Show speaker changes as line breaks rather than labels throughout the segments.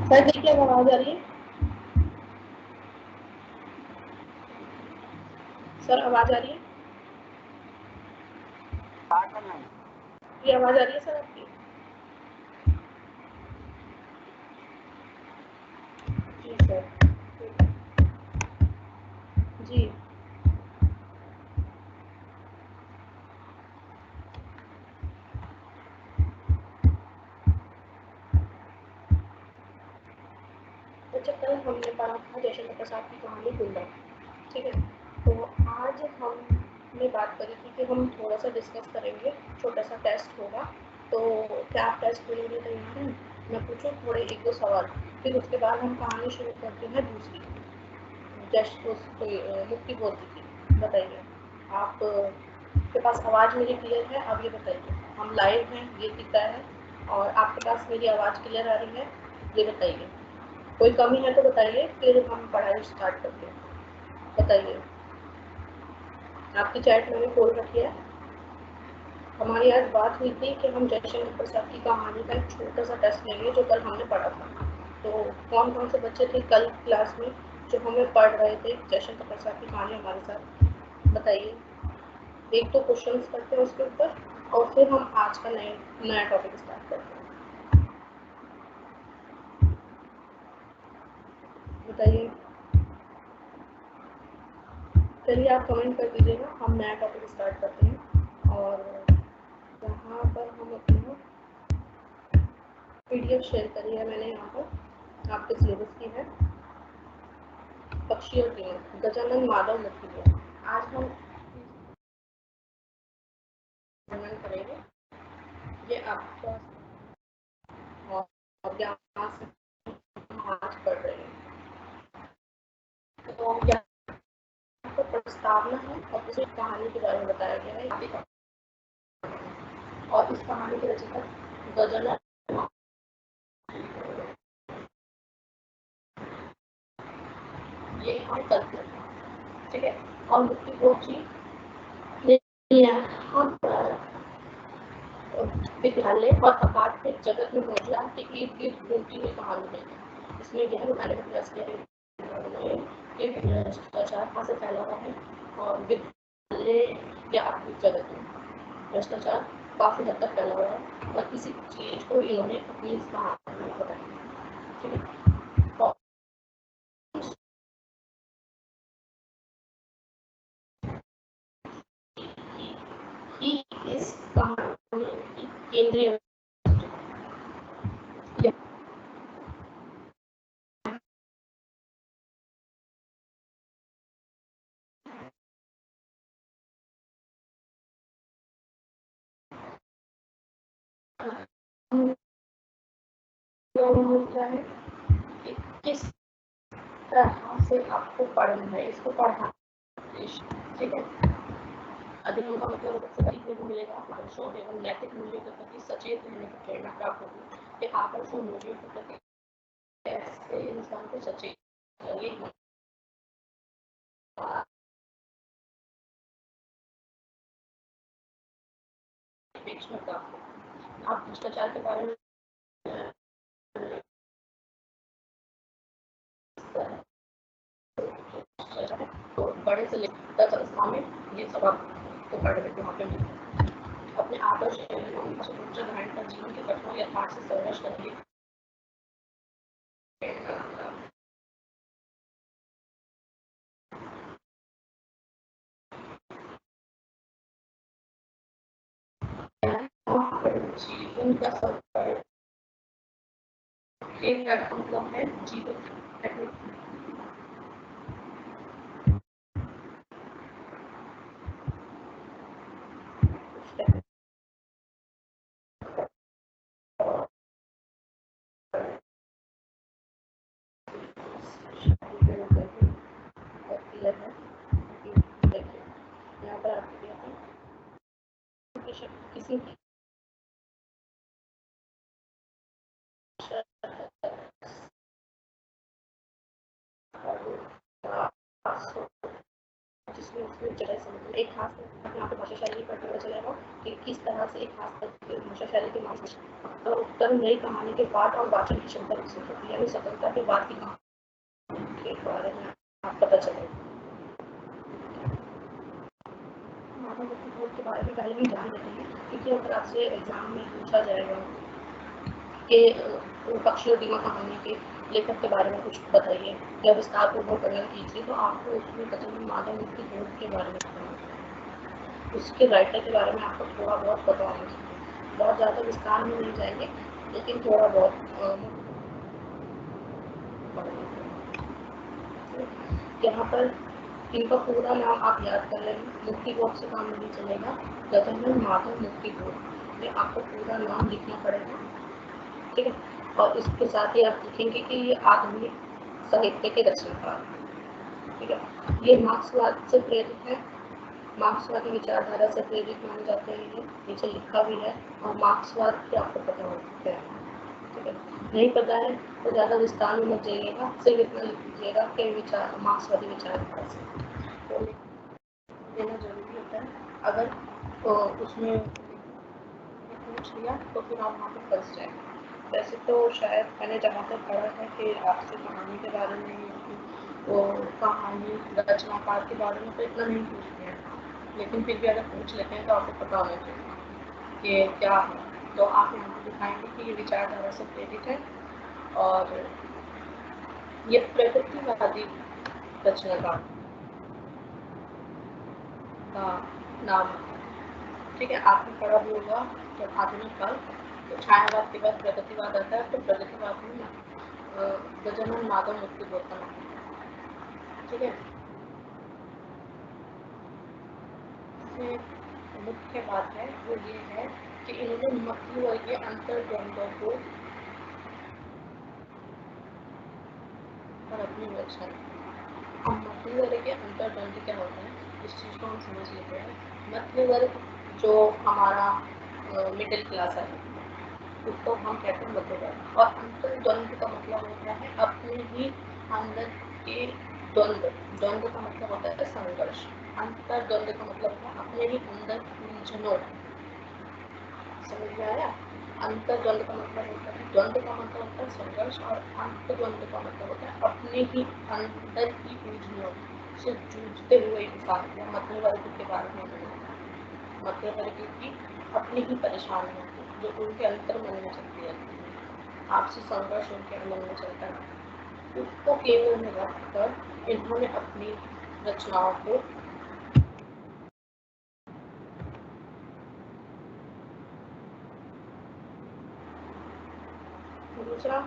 Sir देखिए अब आवाज आ रही है? सर आवाज आ रही है? ये आवाज आ रही है सर आपकी? जी सर। जी अच्छा, कल हमने पढ़ा था जयशंकर प्रसाद की कहानी गुंडा, ठीक है। तो आज हमने बात करी थी कि हम थोड़ा सा डिस्कस करेंगे, छोटा सा टेस्ट होगा। तो क्या आप टेस्ट के लिए तैयार हैं? मैं पूछूं थोड़े एक दो सवाल, फिर उसके बाद हम कहानी शुरू करते हैं दूसरी। जस्ट मुक्ति बोलती थी, बताइए आप के पास आवाज़ मेरी क्लियर है? अब ये बताइए, हम लाइव हैं ये दिखता है और आपके पास मेरी आवाज़ क्लियर आ रही है, ये बताइए। कोई कमी है तो बताइए, फिर हम पढ़ाई स्टार्ट करते हैं। बताइए, आपकी चैट मैंने खोल रखी है। हमारी आज बात हुई थी कि हम जयशंकर प्रसाद की कहानी का एक छोटा सा टेस्ट लेंगे जो कल हमने पढ़ा था। तो कौन कौन से बच्चे थे कल क्लास में जो हमें पढ़ रहे थे जयशंकर प्रसाद की कहानी हमारे साथ? बताइए। एक तो क्वेश्चन करते हैं उसके ऊपर और फिर हम आज का नया टॉपिक स्टार्ट करते हैं। बताइए। चलिए आप कमेंट कर दीजिएगा, हम नया टॉपिक स्टार्ट करते हैं। और यहाँ पर हम अपना पीडीएफ शेयर करी है मैंने, यहाँ पर आपके सिलेबस की है। पक्षी और टीम गजानन माधव लिखी है। आज हम वर्णन करेंगे, ये आपका और यहाँ से आज पढ़ रहे हैं। तो यहाँ पर प्रस्तावना है और उसे कहानी के बारे में बताया गया है। और इस कहानी के रचयिता गजानन, ये हम करते हैं, ठीक है। और मुक्ति बोध जी विद्यालय और अकादमिक जगत में महिला के इर्द गिर्द घूमती हुई कहानी है। इसमें यह बताने का प्रयास किया है कि भ्रष्टाचार कहाँ से फैला हुआ है और विद्यालय या आर्थिक जगत में भ्रष्टाचार काफी हद तक फैला हुआ है और किसी चीज को इन्होंने अपनी इस कहानी में बताया, ठीक है। इस कहानी की केंद्रीय क्या है कि किस तरह से आपको पढ़ना है, इसको पढ़ना, ठीक है। अधिगम का मतलब सभी को मिलेगा आदर्शों एवं नैतिक मूल्यों के प्रति सचेत रहने की प्रेरणा प्राप्त होगी। ये आदर्शों मूल्यों के प्रति कैसे इंसान को सचेत करेंगे, बीच में प्राप्त। आप भ्रष्टाचार के बारे में तो बड़े से लेकर संस्था में ये सब आपको पढ़ रहे थे वहाँ पे अपने आदर्श ग्रहण कर जीवन के कठिन यथार्थ से संघर्ष करेंगे। जीवन का सफर एक मतलब है जीवन यहाँ पर किसी जिसमें चटाई समझ एक खास यहाँ पे भाषा शैली पर पता चलेगा कि किस तरह से एक खास भाषा शैली के माध्यम उत्तर नई कहानी के पाठ और वाचन की क्षमता विकसित होती है, यानी स्वतंत्रता के बाद की कहानी के बारे में आप पता चलेगा। के बारे में पहले भी जान लेते हैं, क्योंकि अगर आपसे एग्जाम में पूछा जाएगा कि पक्षी और डीमा कहानी के लेखक के बारे में कुछ बताइए या विस्तार पूर्वक वर्णन कीजिए, तो आपको उसमें गजानन माधव मुक्ति बोध के बारे में बताना, उसके राइटर के बारे में आपको थोड़ा बहुत पता होना चाहिए। बहुत ज़्यादा विस्तार में नहीं जाएंगे, लेकिन थोड़ा बहुत यहाँ पर इनका पूरा नाम आप याद कर लेंगे, मुक्ति बोध से काम नहीं चलेगा, गजानन माधव मुक्ति बोध, ये आपको पूरा नाम लिखना पड़ेगा, ठीक है। और इसके साथ ही आप लिखेंगे कि ये आधुनिक साहित्य के रचनाकार, ठीक है। ये मार्क्सवाद से प्रेरित है, मार्क्सवादी विचारधारा से प्रेरित माने जाते हैं, ये नीचे लिखा भी है, और मार्क्सवाद के आपको पता होता है, ठीक है। नहीं पता है तो ज़्यादा विस्तार में मत जाइएगा, सिर्फ इतना लिख लीजिएगा कि विचार मार्क्सवादी विचारधारा से तो देना जरूरी होता है। अगर तो उसमें पूछ लिया तो फिर आप वहाँ पर फंस जाएंगे। वैसे तो शायद मैंने जहाँ तक पढ़ा है कि आपसे कहानी के बारे में, वो कहानी रचनाकार के बारे में तो इतना नहीं पूछते हैं, लेकिन फिर भी अगर पूछ लेते हैं तो आपको पता होना चाहिए कि क्या है। तो आप यहाँ पर दिखाएंगे कि ये विचारधारा से प्रेरित है और ये प्रगतिवादी रचनाकार का नाम, ठीक है। आपने पढ़ा भी होगा जब आधुनिक काल तो छायावाद के बाद प्रगतिवाद आता है, तो प्रगतिवाद में गजानन माधव मुक्ति बोध का नाम, ठीक है। मुख्य बात है वो ये है कि इन्होंने मध्यवर्गीय अंतर्द्वंद्वों को और अपनी रचना। अब मध्यवर्गीय अंतर्द्वंद्व क्या होता है, इस चीज़ को हम समझ लेते हैं। मध्यवर्ग जो हमारा मिडिल क्लास है उसको हम कहते हैं मध्यवर्ग, और अंतर्द्वंद्व का मतलब होता है अपने ही अंदर के द्वंद्व, द्वंद्व का मतलब होता है संघर्ष, अंतर्द्वंद्व का मतलब होता है अपने ही अंदर उलझनों, समझ में आया। अंतर्द्वंद्व का मतलब होता है, द्वंद्व का मतलब होता है संघर्ष, और अंतर्द्वंद्व का मतलब होता है अपने ही अंदर की उलझनों से जूझते हुए इंसान या मध्यवर्ग के बारे में। मध्यवर्ग की अपनी ही परेशानियाँ जो उनके अंतर मन में चलती रहती है, आपसी संघर्ष उनके मन में चलता है, उसको केंद्र में रखकर इन्होंने अपनी रचनाओं को दूसरा,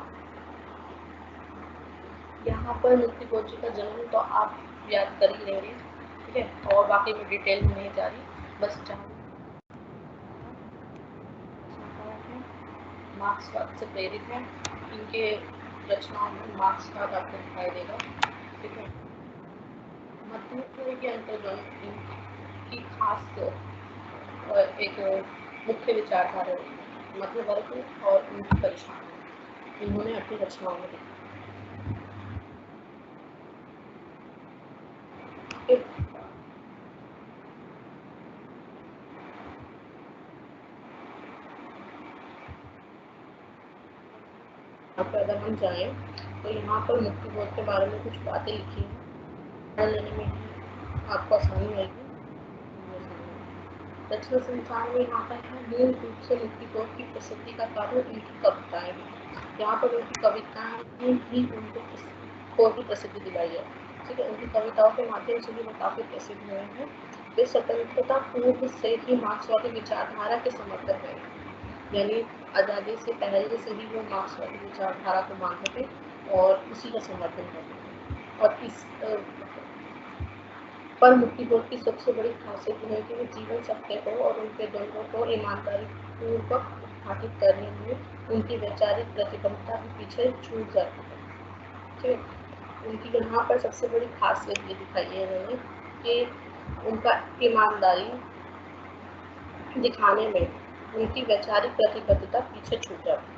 यहाँ पर मुक्ति बोध जी का जन्म तो आप याद कर ही लेंगे, ठीक है, और बाकी मैं डिटेल में नहीं जा रही, बस जान मार्क्सवाद से प्रेरित है, इनके रचनाओं में मार्क्सवाद आपको दिखाई देगा, ठीक है। मध्यवर्ग के अंतर्गत इनकी खास एक मुख्य विचारधारा मध्यवर्ग और उनकी परेशानी इन्होंने अपनी रचनाओं में लिखी। अगर हम जाएं तो यहाँ पर मुक्ति बोध के बारे में कुछ बातें लिखी हैं, पढ़ लेने में आपको आसानी आएगी। रचना संसार में यहाँ पर है मूल रूप से मुक्ति बोध की प्रसिद्धि का कारण उनकी कविताएं हैं। यहाँ पर उनकी कविताएं ही उनको भी प्रसिद्धि दिलाई है, ठीक है। उनकी कविताओं के माध्यम से भी वो काफ़ी प्रसिद्ध हुए हैं। वे स्वतंत्रता पूर्व से ही मार्क्सवादी विचारधारा के समर्थक हैं, यानी आज़ादी से पहले से ही वो मार्क्सवादी विचारधारा को मानते थे और उसी का समर्थन करते थे। और इस पर मुक्ति बोध की सबसे बड़ी खासियत है कि वो जीवन सत्य को और उनके द्वंद्वों को ईमानदारी पूर्वक उद्घाटित करने में उनकी वैचारिक प्रतिबद्धता के पीछे छूट जाती है, ठीक है। उनकी यहाँ पर सबसे बड़ी खासियत ये दिखाई है इन्होंने कि उनका ईमानदारी दिखाने में उनकी वैचारिक प्रतिबद्धता पीछे छूट जाती है।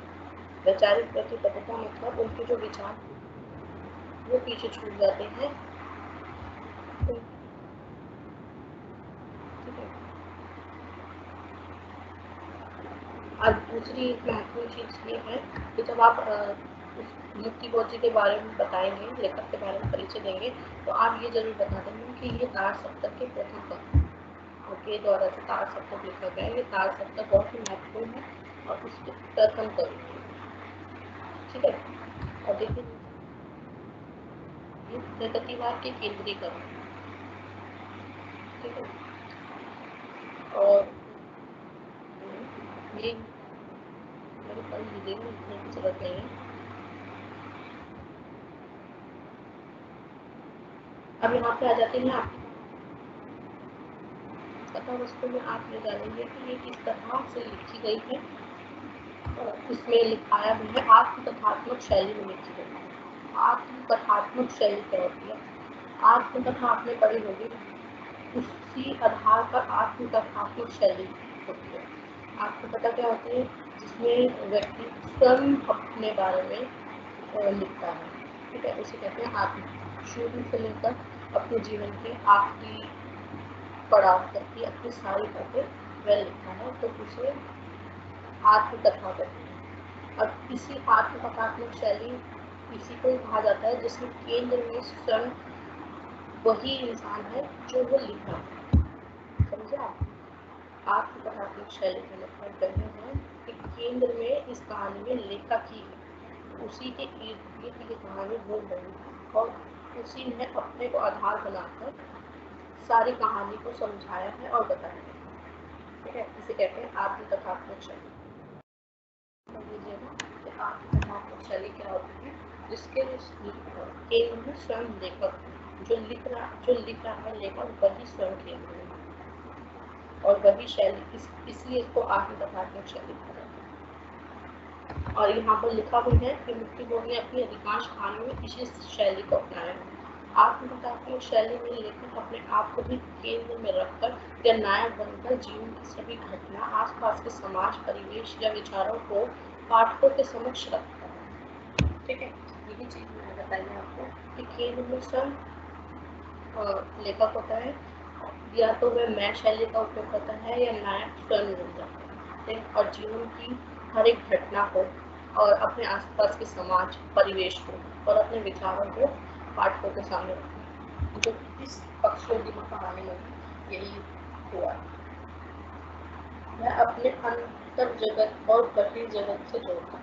वैचारिक प्रतिबद्धता मतलब उनके जो विचार वो पीछे छूट जाते हैं, दूसरी एक महत्वपूर्ण चीज़ ये है कि जब आप मुक्ति बोध जी के बारे में बताएंगे, लेखक के बारे में परिचय देंगे, तो आप ये जरूर बता देंगे कि ये तार सप्तक के प्रथम कवि उनके द्वारा जो तार सप्तक लिखा गया है, ये तार सप्तक बहुत ही महत्वपूर्ण है और उसके प्रथम कवि, ठीक है। और देखिए प्रगतिवाद के केंद्रीय कवि, ठीक है। और ये मेरे पास लिखने की जरूरत नहीं है। अब यहाँ पे आ जाते हैं आप कथा वस्तु में आप ये जानेंगे कि ये किस तरह से लिखी गई है। इसमें लिखाया हुआ है आत्मकथात्मक शैली में लिखी गई है। आत्मकथात्मक शैली क्या होती है? आत्मकथा आपने पढ़ी होगी, उसी आधार पर आत्मकथात्मक शैली होती है। आत्मकथा क्या होती है? जिसमें व्यक्ति स्वयं अपने बारे में लिखता है, ठीक है, उसे कहते हैं आत्मकथा। शुरू से लेकर अपने जीवन के आखिरी पड़ाव तक की अपनी सारी बातें वह लिखता है, तो उसे आत्मकथा कहते हैं। और इसी आत्मकथात्मक शैली इसी को कहा जाता है जिसमें केंद्र में स्वयं वही इंसान है जो वो लिख रहा है। समझे आप? आत्मकथात्मक शैली का मतलब कहना है कि केंद्र में इस कहानी में लेखक ही है, उसी के इर्द गिर्द ये कहानी घूम रही है और उसी ने अपने को आधार बनाकर सारी कहानी को समझाया है और बताया है, ठीक है। इसे कहते हैं आत्मकथात्मक शैली। आत्मकथात्मक शैली क्या होती है? जिसके केंद्र में स्वयं लेखक, जो लिख रहा है लेखक वही स्वयं केंद्र में और वही शैली, इसलिए इसको आत्मकथात्मक शैली कहा जाता है। और यहाँ पर लिखा भी है कि मुक्ति बोध ने अपनी अधिकांश कहानियों में इसी शैली को अपनाया है। आत्मकथात्मक शैली में लेखक अपने आप को भी केंद्र में रखकर या नायक बनकर जीवन की सभी घटना, आसपास के समाज, परिवेश या विचारों को पाठकों के समक्ष रखता है, ठीक है। यही चीज मैंने बताई आपको कि केंद्र में स्वयं लेखक होता है, या तो वह मैं शैली का उपयोग करता है या नायक स्वयं बन जाता है और जीवन की हर एक घटना को और अपने आसपास के समाज, परिवेश को और अपने विचारों को पाठकों के सामने रखता है। तो इस पक्षों की कहानी में यही हुआ। वह अपने अंतर जगत और बहिर् जगत से जोड़ता है,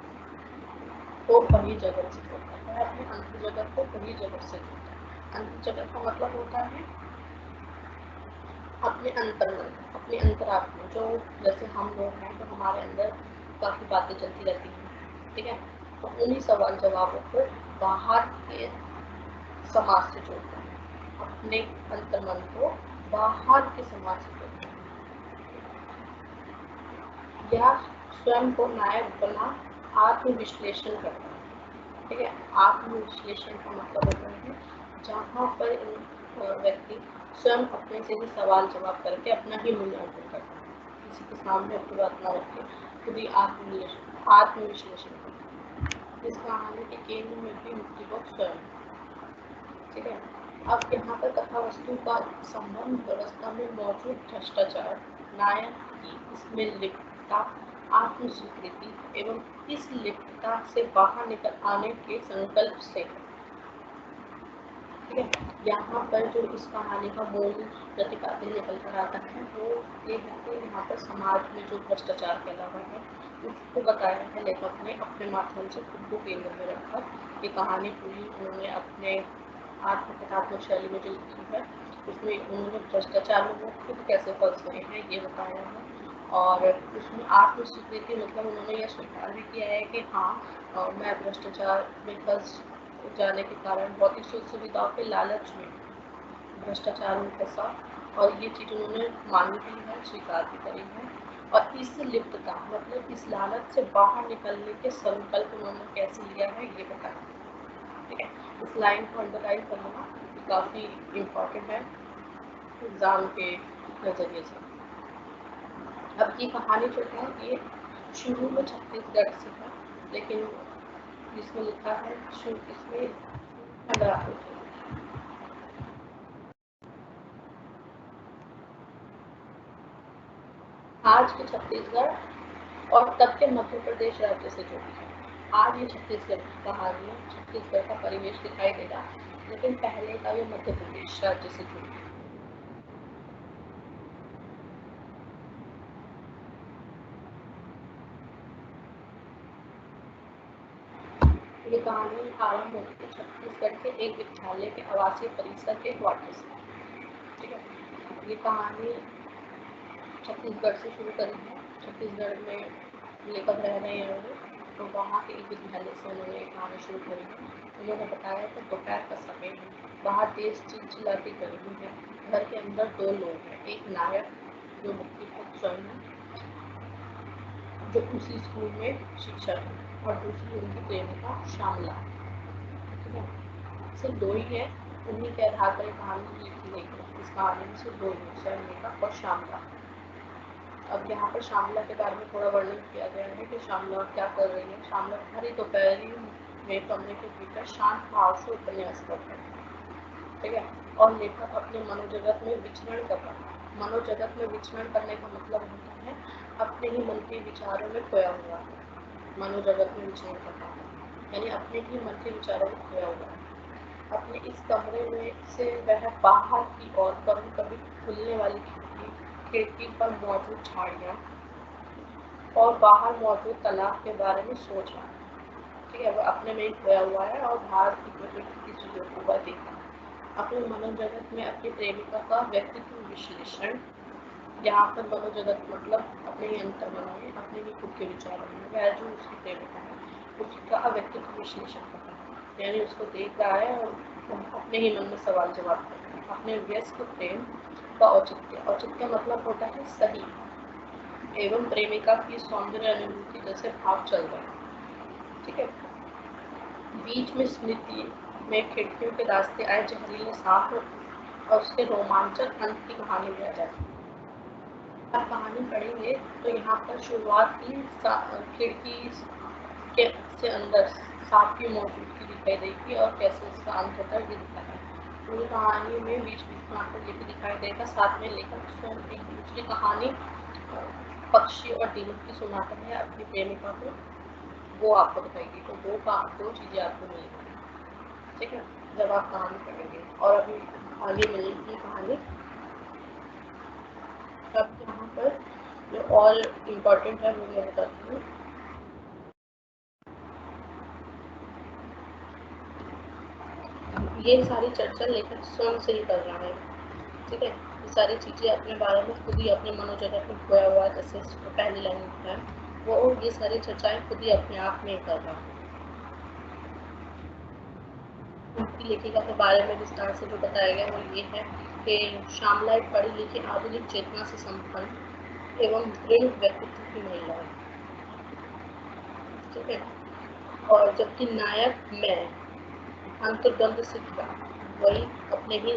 तो बहिर् जगत से जोड़ता है। वह अपने अंतर जगत को बहिर् जगत से जोड़ता है। अंतर जगत का मतलब होता है अपने अंतर्मन, अपने अंतरात्मा, जो जैसे हम लोग हैं तो हमारे अंदर काफ़ी बातें चलती रहती हैं, ठीक है। तो उन्हीं सवाल जवाबों को बाहर के समाज से जोड़ता है, अपने अंतर्मन को बाहर के समाज से जोड़ता है। यह स्वयं को नायक बना आत्मविश्लेषण करता है, ठीक है। आत्मविश्लेषण का मतलब होता है जहाँ पर व्यक्ति स्वयं अपने से ही सवाल जवाब करके अपना ही मूल्यांकन करता है, किसी के सामने अपनी बात न रखे, खुद ही आत्मविश्लेषण करता है। इस कहानी के केंद्र में भी मुक्ति बोध स्वयं, ठीक है। अब यहाँ पर कथा वस्तु का संबंध व्यवस्था में मौजूद भ्रष्टाचार, नायक की इसमें लिप्तता, आत्म स्वीकृति एवं इस लिप्तता से बाहर निकल आने के संकल्प से, ठीक है। यहाँ पर जो इस कहानी का मूल प्रतिपाद्य निकल कर आता है वो ये है कि यहाँ पर समाज में जो भ्रष्टाचार फैला हुआ है उसको बताया है लेखक ने अपने माध्यम से खुद को केंद्र में रखकर। ये कहानी पूरी उन्होंने अपने आत्मकथात्मक शैली में जो लिखी है उसमें उन्होंने भ्रष्टाचार में वो खुद कैसे फंस गए हैं ये बताया है। और उसमें आत्म स्वीकृति मतलब उन्होंने यह स्वीकार भी किया है कि हाँ मैं भ्रष्टाचार में फंस जाने के कारण भौतिक सुख सुविधाओं के लालच में भ्रष्टाचार में फंसा, और ये चीज़ उन्होंने मानी भी है, स्वीकार भी करी है। और इस लिप्तता मतलब इस लालच से बाहर निकलने के संकल्प उन्होंने कैसे लिया है ये बताया, ठीक है। इस लाइन को अंडरलाइन करना काफ़ी इम्पोर्टेंट है एग्ज़ाम के नज़रिए से। अब ये कहानी जो है ये शुरू में छत्तीसगढ़ से है, लेकिन जिसमें लिखा है इसमें आज के छत्तीसगढ़ और तब के मध्य प्रदेश राज्य से जुड़ी है। आज ये छत्तीसगढ़ की कहानी है, छत्तीसगढ़ का परिवेश दिखाई देगा, लेकिन पहले का ये मध्य प्रदेश राज्य से जुड़ी है। ये कहानी आरंभ होती है छत्तीसगढ़ के एक विद्यालय के आवासीय परिसर के क्वार्टर से। ठीक है, ये कहानी छत्तीसगढ़ से शुरू करी है। छत्तीसगढ़ में लेखक रह रहे हैं वो, तो वहाँ के एक विद्यालय से उन्होंने कहानी शुरू करी है। उन्होंने बताया कि दोपहर का समय है, बाहर तेज चिलचिलाती गर्मी है, घर के अंदर दो लोग हैं, एक नायक जो मुक्ति खुद स्वयं है, जो उसी स्कूल में शिक्षक है, और दूसरी उनकी प्रेमिका श्यामला। ठीक है, सिर्फ दो ही है, उन्हीं के आधार पर कहानी लिखी गई है। इस कहानी में सिर्फ दो लोग, शर्मिका और श्यामला। अब यहाँ पर श्यामला के बारे में थोड़ा वर्णन किया गया है कि श्यामला क्या कर रही है। श्यामला हरी दोपहरी में कमरे के भीतर शांत भाव से उपन्यास करता है। ठीक है, और लेखक अपने मनोजगत में विचरण कर रहा है। मनोजगत में विचरण करने का मतलब होता है अपने ही मन के विचारों में खोया हुआ है। मनोजगत में विचरण कर रहा है यानी अपने ही मन के विचारों में खोया हुआ है। अपने इस कमरे में से वह बाहर की ओर कभी खुलने वाली खिड़की पर मौजूद झाड़ियाँ और बाहर मौजूद तालाब के बारे में सोच रहा है। ठीक है, वो अपने में ही खोया हुआ है और बाहर की प्रकृति की चीजों को वह देखा है। अपने मनोजगत में अपनी प्रेमिका का व्यक्तित्व विश्लेषण। यहाँ पर मनोजगत मतलब अपने ही अंतर्मन में, अपने ही खुद के विचारों में वह जो उसकी प्रेमिका है उसका व्यक्तित्व विश्लेषण करता है, यानी उसको देख रहा है और अपने ही मन में सवाल जवाब करता है। अपने व्यस्त प्रेम का औचित्य। औचित्य मतलब होता है सही, एवं प्रेमिका की सौंदर्य अनुभूति जैसे भाव चल रहे हैं। ठीक है, बीच में स्मृति में खिड़कियों के रास्ते आए जहरीले सांप और उसके रोमांचक अंत की कहानी लिया जाती है। आप कहानी पढ़ेंगे तो यहाँ पर शुरुआत की खिड़की के से अंदर सांप की मौजूदगी दिखाई देगी और कैसे उसका अंत होता है ये दिखाया है। पूरी कहानी में बीच बीच में आपको लिखी दिखाई देगा। साथ में लेखक स्वयं एक दूसरी कहानी पक्षी और दीमक की सुनाता है अपनी प्रेमिका को, वो आपको दिखाएगी। तो दो चीज़ें आपको मिलेंगी। ठीक है, जब आप कहानी पढ़ेंगे। और अभी आगे मिलेगी कहानी। अब यहाँ पर जो और इम्पोर्टेंट है वो मैं बताती हूँ। ये सारी चर्चा लेखक स्वयं से ही कर रहा है। ठीक है, ये सारी चीज़ें अपने बारे में खुद ही अपने मनोजगत में खोया हुआ है, जैसे पहली लाइन में है वो ये सारी चर्चाएं खुद ही अपने आप में कर रहा है। उनकी लेखिका के बारे में विस्तार से जो बताया गया वो ये है कि श्यामला एक पढ़ी लिखी आधुनिक चेतना से संपन्न एवं दृढ़ व्यक्तित्व की महिला है। ठीक है, और जबकि नायक मैं अंतर्द्वंद से घिरा, वही अपने ही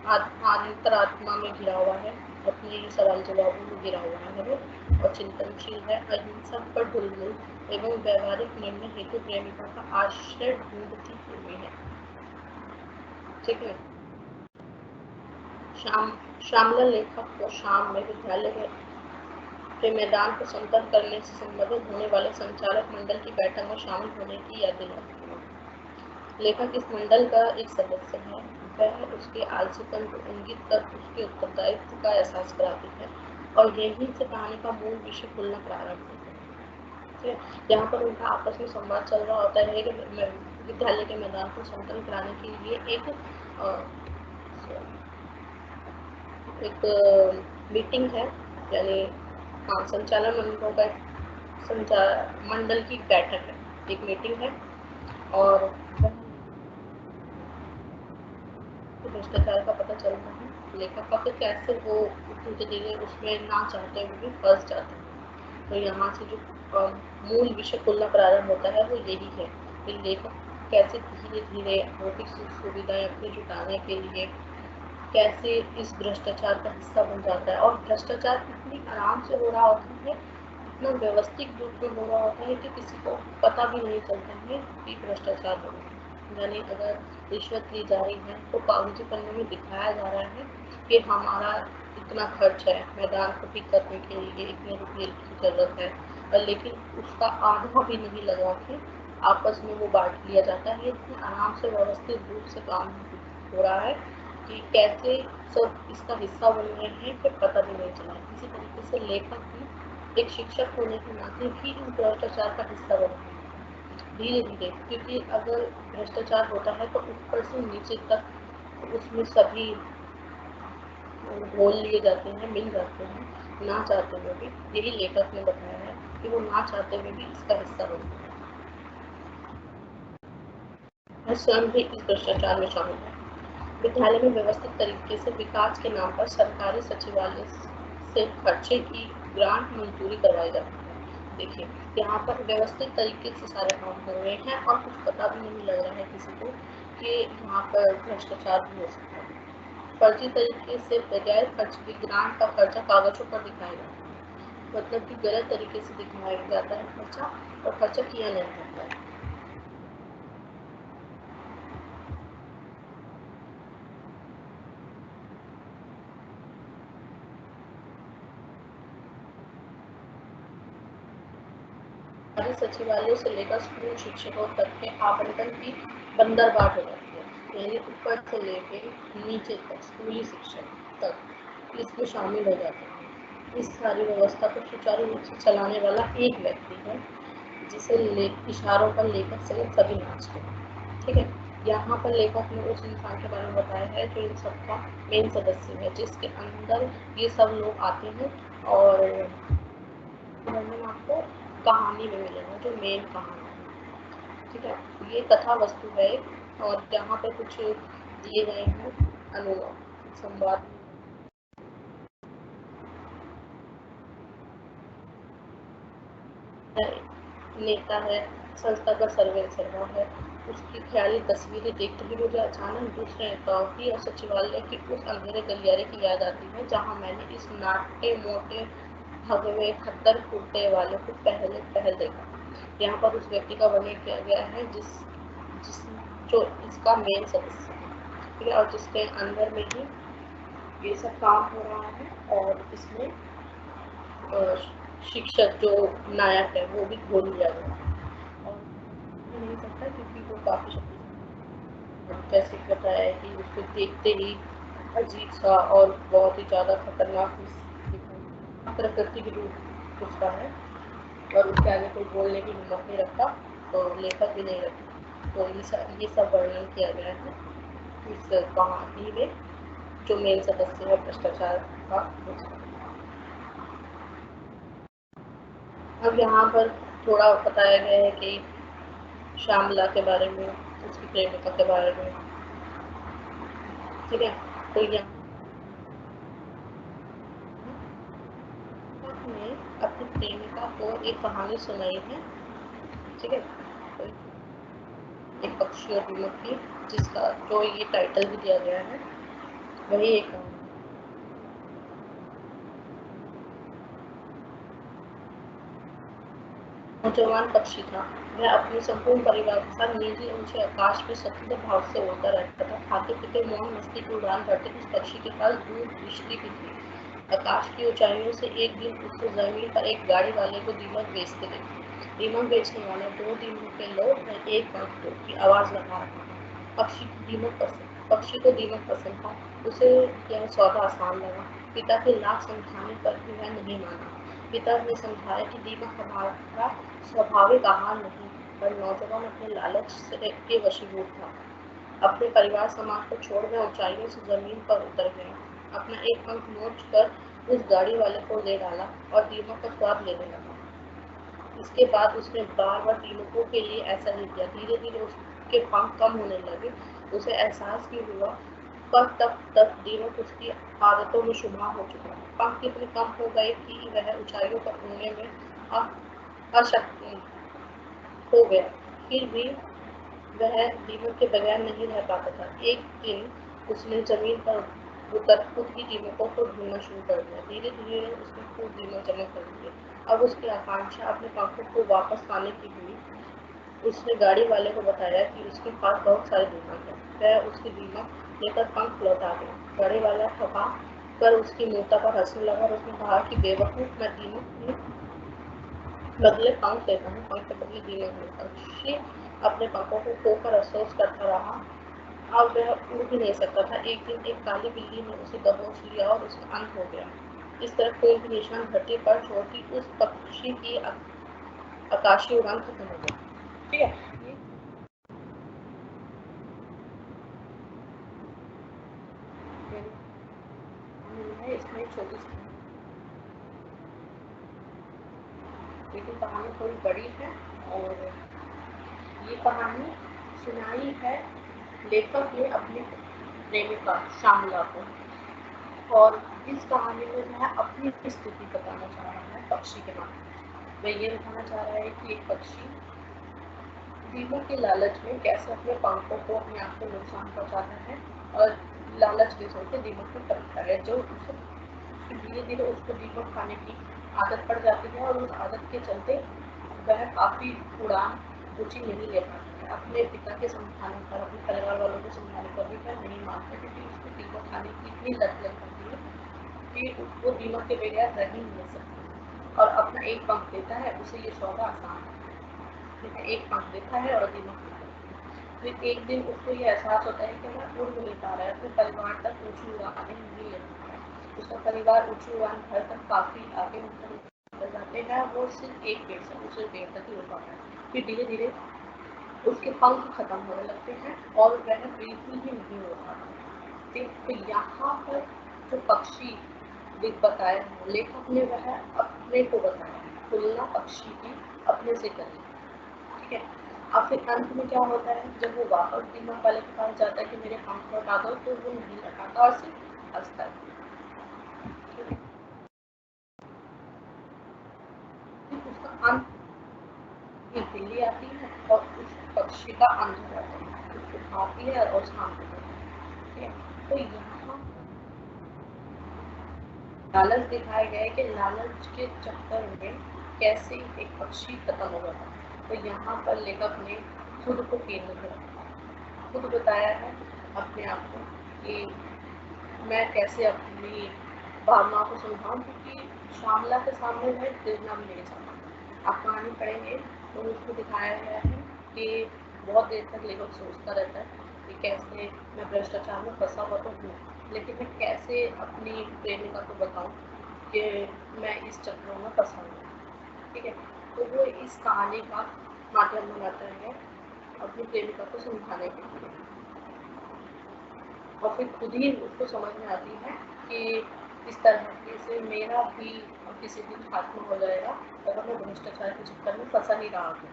अंतरात्मा में घिरा हुआ है, अपने ही सवाल जवाबों में घिरा हुआ है वो, और चिंतनशील है, अहिंसा पर ढुलमुल एवं व्यवहारिक निर्णय हेतु प्रेमिका का आश्रय ढूंढती हुई है। ठीक है, श्यामला लेखक को शाम में विद्यालय के मैदान को समतल करने से संबंधित होने वाले संचालक मंडल की बैठक में शामिल होने की याद दिलाती है। लेखक इस मंडल का एक सदस्य है। वह उसके आलसीपन को इंगित कर उसके उत्तरदायित्व का एहसास कराती है और यहीं से कहानी का मूल विषय खुलना प्रारंभ होता है। यहाँ पर उनका आपस में संवाद चल रहा होता है कि विद्यालय के मैदान को समतल कराने के लिए एक मीटिंग है, यानी संचालन मंडल की बैठक है, एक मीटिंग है। और भ्रष्टाचार का पता चल रहा है लेखक का, तो कैसे वो धीरे धीरे उसमें ना चाहते हुए भी फंस जाते हैं। तो यहाँ से जो मूल विषय खुलना प्रारंभ होता है वो यही है कि लेखक कैसे धीरे धीरे भौतिक सुविधाएं अपने जुटाने के लिए कैसे इस भ्रष्टाचार का हिस्सा बन जाता है, और भ्रष्टाचार इतनी आराम से हो रहा होता है, इतना व्यवस्थित रूप में हो रहा होता है कि किसी को पता भी नहीं चलता है कि भ्रष्टाचार हो रहा है। यानी अगर रिश्वत ली जा रही है तो कागजी पन्ने में दिखाया जा रहा है कि हमारा इतना खर्च है, मैदान को ठीक करने के लिए इतने रुपये की जरूरत है, लेकिन उसका आधा भी नहीं लगा के आपस में वो बांट लिया जाता है। इतने आराम से व्यवस्थित रूप से काम हो रहा है कि कैसे सब इसका हिस्सा बन रहे हैं कि पता भी नहीं चला। इसी तरीके से लेखक भी एक शिक्षक होने के नाते भी इस भ्रष्टाचार का हिस्सा बन रहे हैं धीरे धीरे, क्योंकि अगर भ्रष्टाचार होता है तो ऊपर से नीचे तक उसमें सभी घोल लिए जाते हैं, मिल जाते हैं, ना चाहते हुए भी। यही लेखक ने बताया है कि वो ना चाहते हुए भी इसका हिस्सा बनते हैं। मैं स्वयं भी इस भ्रष्टाचार में शामिल हूँ। विद्यालय में व्यवस्थित तरीके से विकास के नाम पर सरकारी सचिवालय से खर्चे की ग्रांट मंजूरी करवाई जाती है। देखिए, यहाँ पर व्यवस्थित तरीके से सारे काम हो रहे हैं और कुछ पता भी नहीं लग रहा है किसी को कि यहाँ पर भ्रष्टाचार भी हो सकता है। फर्जी तरीके से बगैर खर्च की ग्रांट का खर्चा कागजों पर दिखाया जाता है, मतलब कि गलत तरीके से दिखाया जाता है खर्चा, और खर्चा किया नहीं जाता है। सरकारी सचिवालय से लेकर स्कूल शिक्षकों तक के आवंटन की बंदरबाट हो जाती है, यानी ऊपर से लेके नीचे तक स्कूली शिक्षक तक इसमें शामिल हो जाते हैं। इस सारी व्यवस्था को सुचारू रूप से चलाने वाला एक व्यक्ति है, जिसे इशारों पर लेखक सहित सभी नाचते हैं। ठीक है, यहाँ पर लेखक ने उस इंसान के बारे में बताया है जो इन सबका मेन सदस्य है, जिसके अंदर ये सब लोग आते हैं, और वर्णन आपको कहानी में मिलेगा, जो मेन कहानी है। ठीक है, ये कथा वस्तु है, और यहाँ पे कुछ दिए गए हैं अनुवाद संवाद। नेता है, संस्था का सर्वे सर्वा है, उसकी ख्याली तस्वीरें देखते ही मुझे अचानक दूसरे नेताओं की और सचिवालय की उस अंधेरे गलियारे की याद आती है जहाँ मैंने इस नाटे मोटे भगवे खद्दर कुर्ते वाले को पहल देखा। यहाँ पर उस व्यक्ति का वर्णन किया गया है जिस जो इसका मेन सदस्य है, ठीक है, और जिसके अंदर में ही ये सब काम हो रहा है, और इसमें शिक्षक जो नायक है वो भी घोल लिया गया है। और नहीं सकता क्योंकि वो काफ़ी शक्तिशाली, जैसे बताया है कि उसको देखते ही अजीब सा और बहुत ही ज़्यादा खतरनाक दिखाई, प्रकृति के रूप उसका है, और उसके आगे कोई बोलने की हिम्मत नहीं रखता, तो लेखक भी नहीं रखता। तो ये सब वर्णन किया गया है इस कहानी में, जो मेन सदस्य है भ्रष्टाचार का। अब यहाँ पर थोड़ा बताया गया है कि श्यामला के बारे में, उसकी प्रेमिका के बारे में। ठीक है, तो यहाँ ने अपनी प्रेमिका को एक कहानी सुनाई है। ठीक है, तो एक पक्षी और दीमक की, जिसका जो ये टाइटल भी दिया गया है, वही एक नौजवान पक्षी था। वह अपने संपूर्ण परिवार के साथ नीले ऊंचे आकाश में स्वतंत्र भाव से उड़ता रहता था। खाते पीते मौन मस्ती की उड़ान भरते उस पक्षी के पास दूर दृष्टि भी थी। आकाश की ऊंचाइयों से एक दिन उसने जमीन पर एक गाड़ी वाले को दीमक बेचते देखा। दीमक बेचने वाला 2 दीमक के लोग एक पंख की आवाज लगा रहा था। पक्षी को दीमक पसंद था। उसे यह सौदा आसान लगा। पिता के लाख समझाने पर भी वह नहीं माना। पिता ने समझाया कि दीमक हमारा स्वाभाविक आहार नहीं, पर नौजवान अपने लालच से के वशीभूत था। अपने परिवार समाज को छोड़ वह ऊंचाइयों से जमीन पर उतर गया। अपना एक पंख नोच कर उस गाड़ी वाले को ले डाला और दीमक का स्वाद लेने लगा। इसके बाद उसने बार बार दीमकों के लिए ऐसा ही किया। धीरे धीरे उसके पंख कम होने लगे। उसे एहसास भी हुआ, पर तब तक दीमक उसकी आदतों में शुमार हो चुका। पंख इतने कम हो गए कि वह ऊंचाइयों पर उड़ने में अशक्त हो गया। फिर भी वह दीमक के बगैर नहीं रह पाता था। एक दिन उसने जमीन पर उतर खुद ही दीमकों को ढूंढना शुरू कर दिया। धीरे धीरे उसने खूब दीमक जमा कर लिए। अब उसकी आकांक्षा अपने पंखों को वापस पाने की हुई। उसने गाड़ी वाले को बताया कि उसके पास बहुत सारे दीमक हैं। वह उसकी दीमक लेकर पंख लौटा गया। गाड़ी वाला थका कर उसकी मूर्ता पर हंसने लगा और उसने कहा कि बेवकूफ, मैं दीमक बदले पंख देता है, पंख के बदले दीमक मिलता है। पक्षी अपने पंखों को खोकर अफसोस करता रहा। अब वह उड़ भी नहीं सकता था। एक दिन एक काली बिल्ली ने उसे दबोच लिया और उसका अंत हो गया। इस तरह कोई भी निशान धरती पर छोड़ती उस पक्षी की आकाशीय उड़ान खत्म हो गई। ठीक है, ये इसमें छोटी सी, लेकिन कहानी थोड़ी बड़ी है। और ये कहानी सुनाई है लेखक ने अपनी प्रेमिका श्यामला को, और इस कहानी में वह अपनी स्थिति बताना चाह रहा है पक्षी के माध्यम। वह ये बताना चाह रहा है कि एक पक्षी दीमक के लालच में कैसे अपने पंखों को, अपने आप को नुकसान पहुंचाता है, और लालच के चलते दीमक में पड़ता है, जो उसे धीरे धीरे उसको दीमक खाने की आदत पड़ जाती है, और उस आदत के चलते वह काफ़ी उड़ान ऊँची नहीं ले पाता है। अपने पिता के समझाने पर, अपने परिवार वालों को समझाने पर भी वह नहीं मानता, क्योंकि उसको दीमक खाने की इतनी लत लग जाती है कि वो दीमक के बगैर रह ही नहीं सकता, और अपना एक पंख देता है, उसे ये सौदा आसान है। एक पंख देता है और दीमक फिर एक दिन उसको ये एहसास होता है कि वह उड़ नहीं पा रहा है, अपने परिवार तक ऊँची उड़ानें नहीं ले पा रहा है। उसका परिवार ऊँची उड़ान भर तक काफ़ी आगे निकल जाते हैं, वो सिर्फ एक पेड़ से दूसरे पेड़ तक ही उड़ पाता है। फिर धीरे धीरे उसके पंख खत्म होने लगते हैं और वह बिल्कुल भी नहीं उड़ पाता। तो यहाँ पर जो पक्षी बताया है लेखक ने, वह अपने को बताया है, तुलना पक्षी की अपने से करी। ठीक है, अब फिर अंत में क्या होता है, जब वो वापस दीमक वाले के पास जाता है कि मेरे पंख लौटा दो, तो वो नहीं लौटाता और सिर्फ हंसता है। उसका अंत, एक बिल्ली आती है और उस पक्षी का अंत हो जाता है, उसको खाती है और शांत हो जाती है। ठीक है, तो यहाँ लालच दिखाया गया है कि लालच के चक्कर में कैसे एक पक्षी खत्म हो जाता है। तो यहाँ पर लेखक ने खुद को केंद्र में रखा, खुद बताया है अपने आप को कि मैं कैसे अपनी भावनाओं को समझाऊँ, क्योंकि श्यामला के सामने मैं गिरना भी नहीं चाहता। आप कहानी पढ़ेंगे तो उसको दिखाया गया है कि बहुत देर तक लेखक सोचता रहता है कि कैसे मैं भ्रष्टाचार में फंसा हुआ तो हूँ, लेकिन मैं कैसे अपनी प्रेमिका को बताऊँ कि मैं इस चक्रों में फंसा हूँ। ठीक है, तो वो इस कहानी का माध्यम बनाता है अपनी प्रेमिका को समझाने के लिए, और फिर खुद ही उसको समझ में आती है कि इस तरह से मेरा भी किसी दिन खात्मा हो जाएगा अगर मैं भ्रष्टाचार के चक्कर में फंसा नहीं रहा हूँ।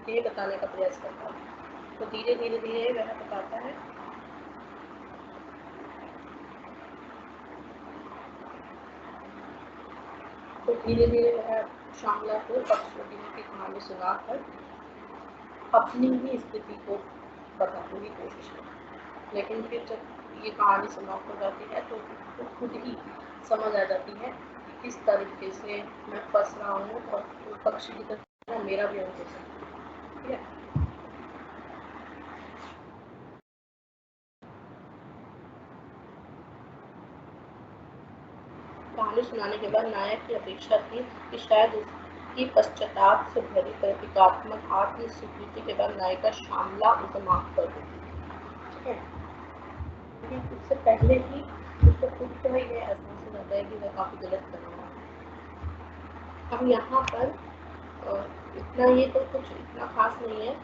ये बताने का प्रयास करता है। तो धीरे धीरे धीरे वह बताता है, तो धीरे धीरे वह श्यामला को पक्षी की कहानी सुनाकर अपनी ही स्थिति को बताने की कोशिश करती। लेकिन फिर जब ये कहानी समाप्त हो जाती है तो उसको खुद ही समझ आ जाती है कि किस तरीके से मैं फंस रहा हूँ, और पक्षी की तरह मेरा भी अंत हो सकता है। ठीक है, कहानी सुनाने के बाद नायक की अपेक्षा थी कि शायद उसकी पश्चाताप से भरी प्रतीकात्मक आत्म स्वीकृति के बाद नायिका श्यामला उसे माफ कर देती। ठीक है, लेकिन उससे पहले ही उसको खुद को ये एहसास हो जाता है कि वह काफ़ी गलत कर रहा है। अब यहाँ पर इतना, ये तो कुछ इतना खास नहीं है।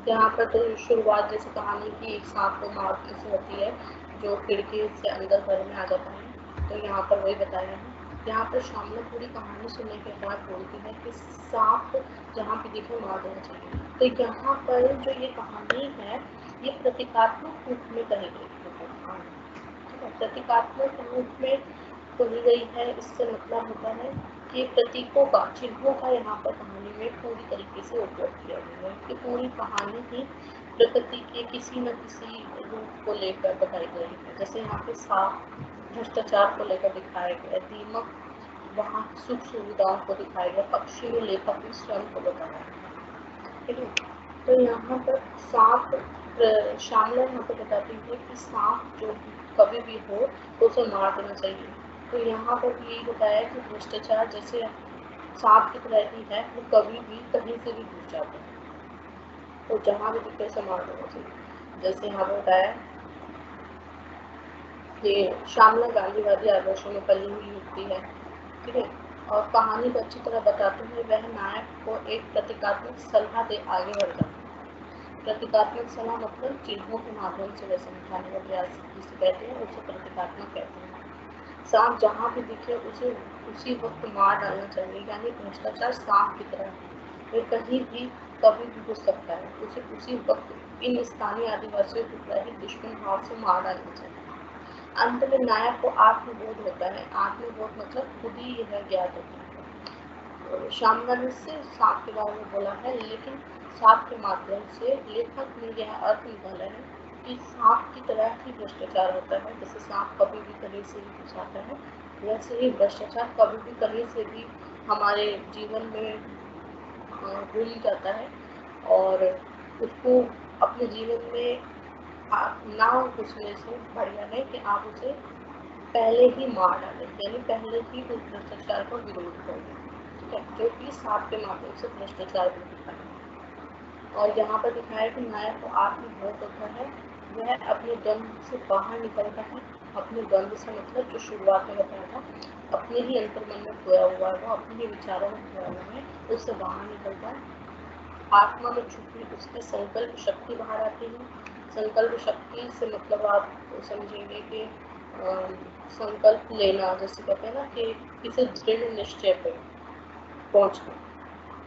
यहाँ पर तो शुरुआत जैसे कहानी की एक सांप को मारने से होती है जो खिड़की से अंदर घर में आ जाता है, तो यहाँ पर वही बताया है। यहाँ पर श्यामला पूरी कहानी सुनने के बाद बोलती है कि सांप जहाँ पे दिखे मार देना चाहिए। तो यहाँ पर जो ये कहानी है ये प्रतीकात्मक रूप में कही गई है। ठीक है, प्रतीकात्मक रूप में कही गई है, इससे मतलब होता है कि प्रतीकों का, चिन्हों का यहाँ पर कहानी में पूरी तरीके से उपयोग किया गया है कि पूरी कहानी ही प्रकृति के किसी न किसी रूप को लेकर बताई गई है। जैसे यहाँ पे सांप भ्रष्टाचार को लेकर दिखाया गया, दीमक वहाँ सुख सुविधाओं को दिखाया गया, पक्षी ने लेखक ने स्वयं को बताया है। ठीक है, तो यहाँ पर सांप, श्यामला यहाँ पर बताती है कि सांप जो कभी भी हो तो उसे मार देना चाहिए। तो यहाँ पर भी यही बताया कि भ्रष्टाचार जैसे सांप की तरह ही है, वो कभी भी कहीं से भी घुस जाता है, तो जहाँ भी दिखे उसे मार देना चाहिए। जैसे यहाँ पर बताया कि श्यामला गांधीवादी आदर्शों में पली हुई युक्ति है, ठीक है। और कहानी को अच्छी तरह बताते हुए वह नायक को एक प्रतीकात्मक सलाह दे आगे बढ़ जाता है। प्रतीकात्मक सलाह मतलब चिन्हों के माध्यम से वह समझाने का प्रयास जिसे कहते हैं, उसे प्रतीकात्मक कहते हैं। सांप जहाँ भी दिखे उसे उसी वक्त मार डालना चाहिए, यानी भ्रष्टाचार सांप की तरह है, वह कहीं भी कभी भी घुस सकता है, उसे उसी वक्त इन स्थानीय आदिवासियों की तरह ही दुश्मन भाव से मार डालना चाहिए। अंत में नायक को आत्मबोध होता है। आत्मबोध मतलब खुद ही यह ज्ञात होता है। शामला ने से सांप के बारे में बोला है, लेकिन सांप के माध्यम से लेखक ने यह अर्थ निकाला है कि सांप की तरह ही भ्रष्टाचार होता है। जैसे सांप कभी भी कहीं से भी घुस आता है, वैसे ही भ्रष्टाचार कभी भी कहीं से भी हमारे जीवन में घुल जाता है, और उसको अपने जीवन में ना घुसने से बढ़िया है कि आप उसे पहले ही मार डालें, यानी पहले ही उस भ्रष्टाचार का विरोध करें, ठीक है, जो कि सांप के माध्यम से भ्रष्टाचार को दिखाया। और यहाँ पर दिखाया कि नायक को आत्मबोध होता है, वह अपने द्वंद्व से बाहर निकलता है। अपने द्वंद्व से मतलब जो शुरुआत में बताया था, अपने ही अंतर्मन में खोया हुआ है, वो अपने ही विचारों में खोया हुआ है, उससे बाहर निकलता है। आत्मा में छुपी उसकी संकल्प शक्ति बाहर आती है। संकल्प शक्ति से मतलब आप समझेंगे कि संकल्प लेना, जैसे कहते हैं ना कि किसी दृढ़ निश्चय पर पहुंचना,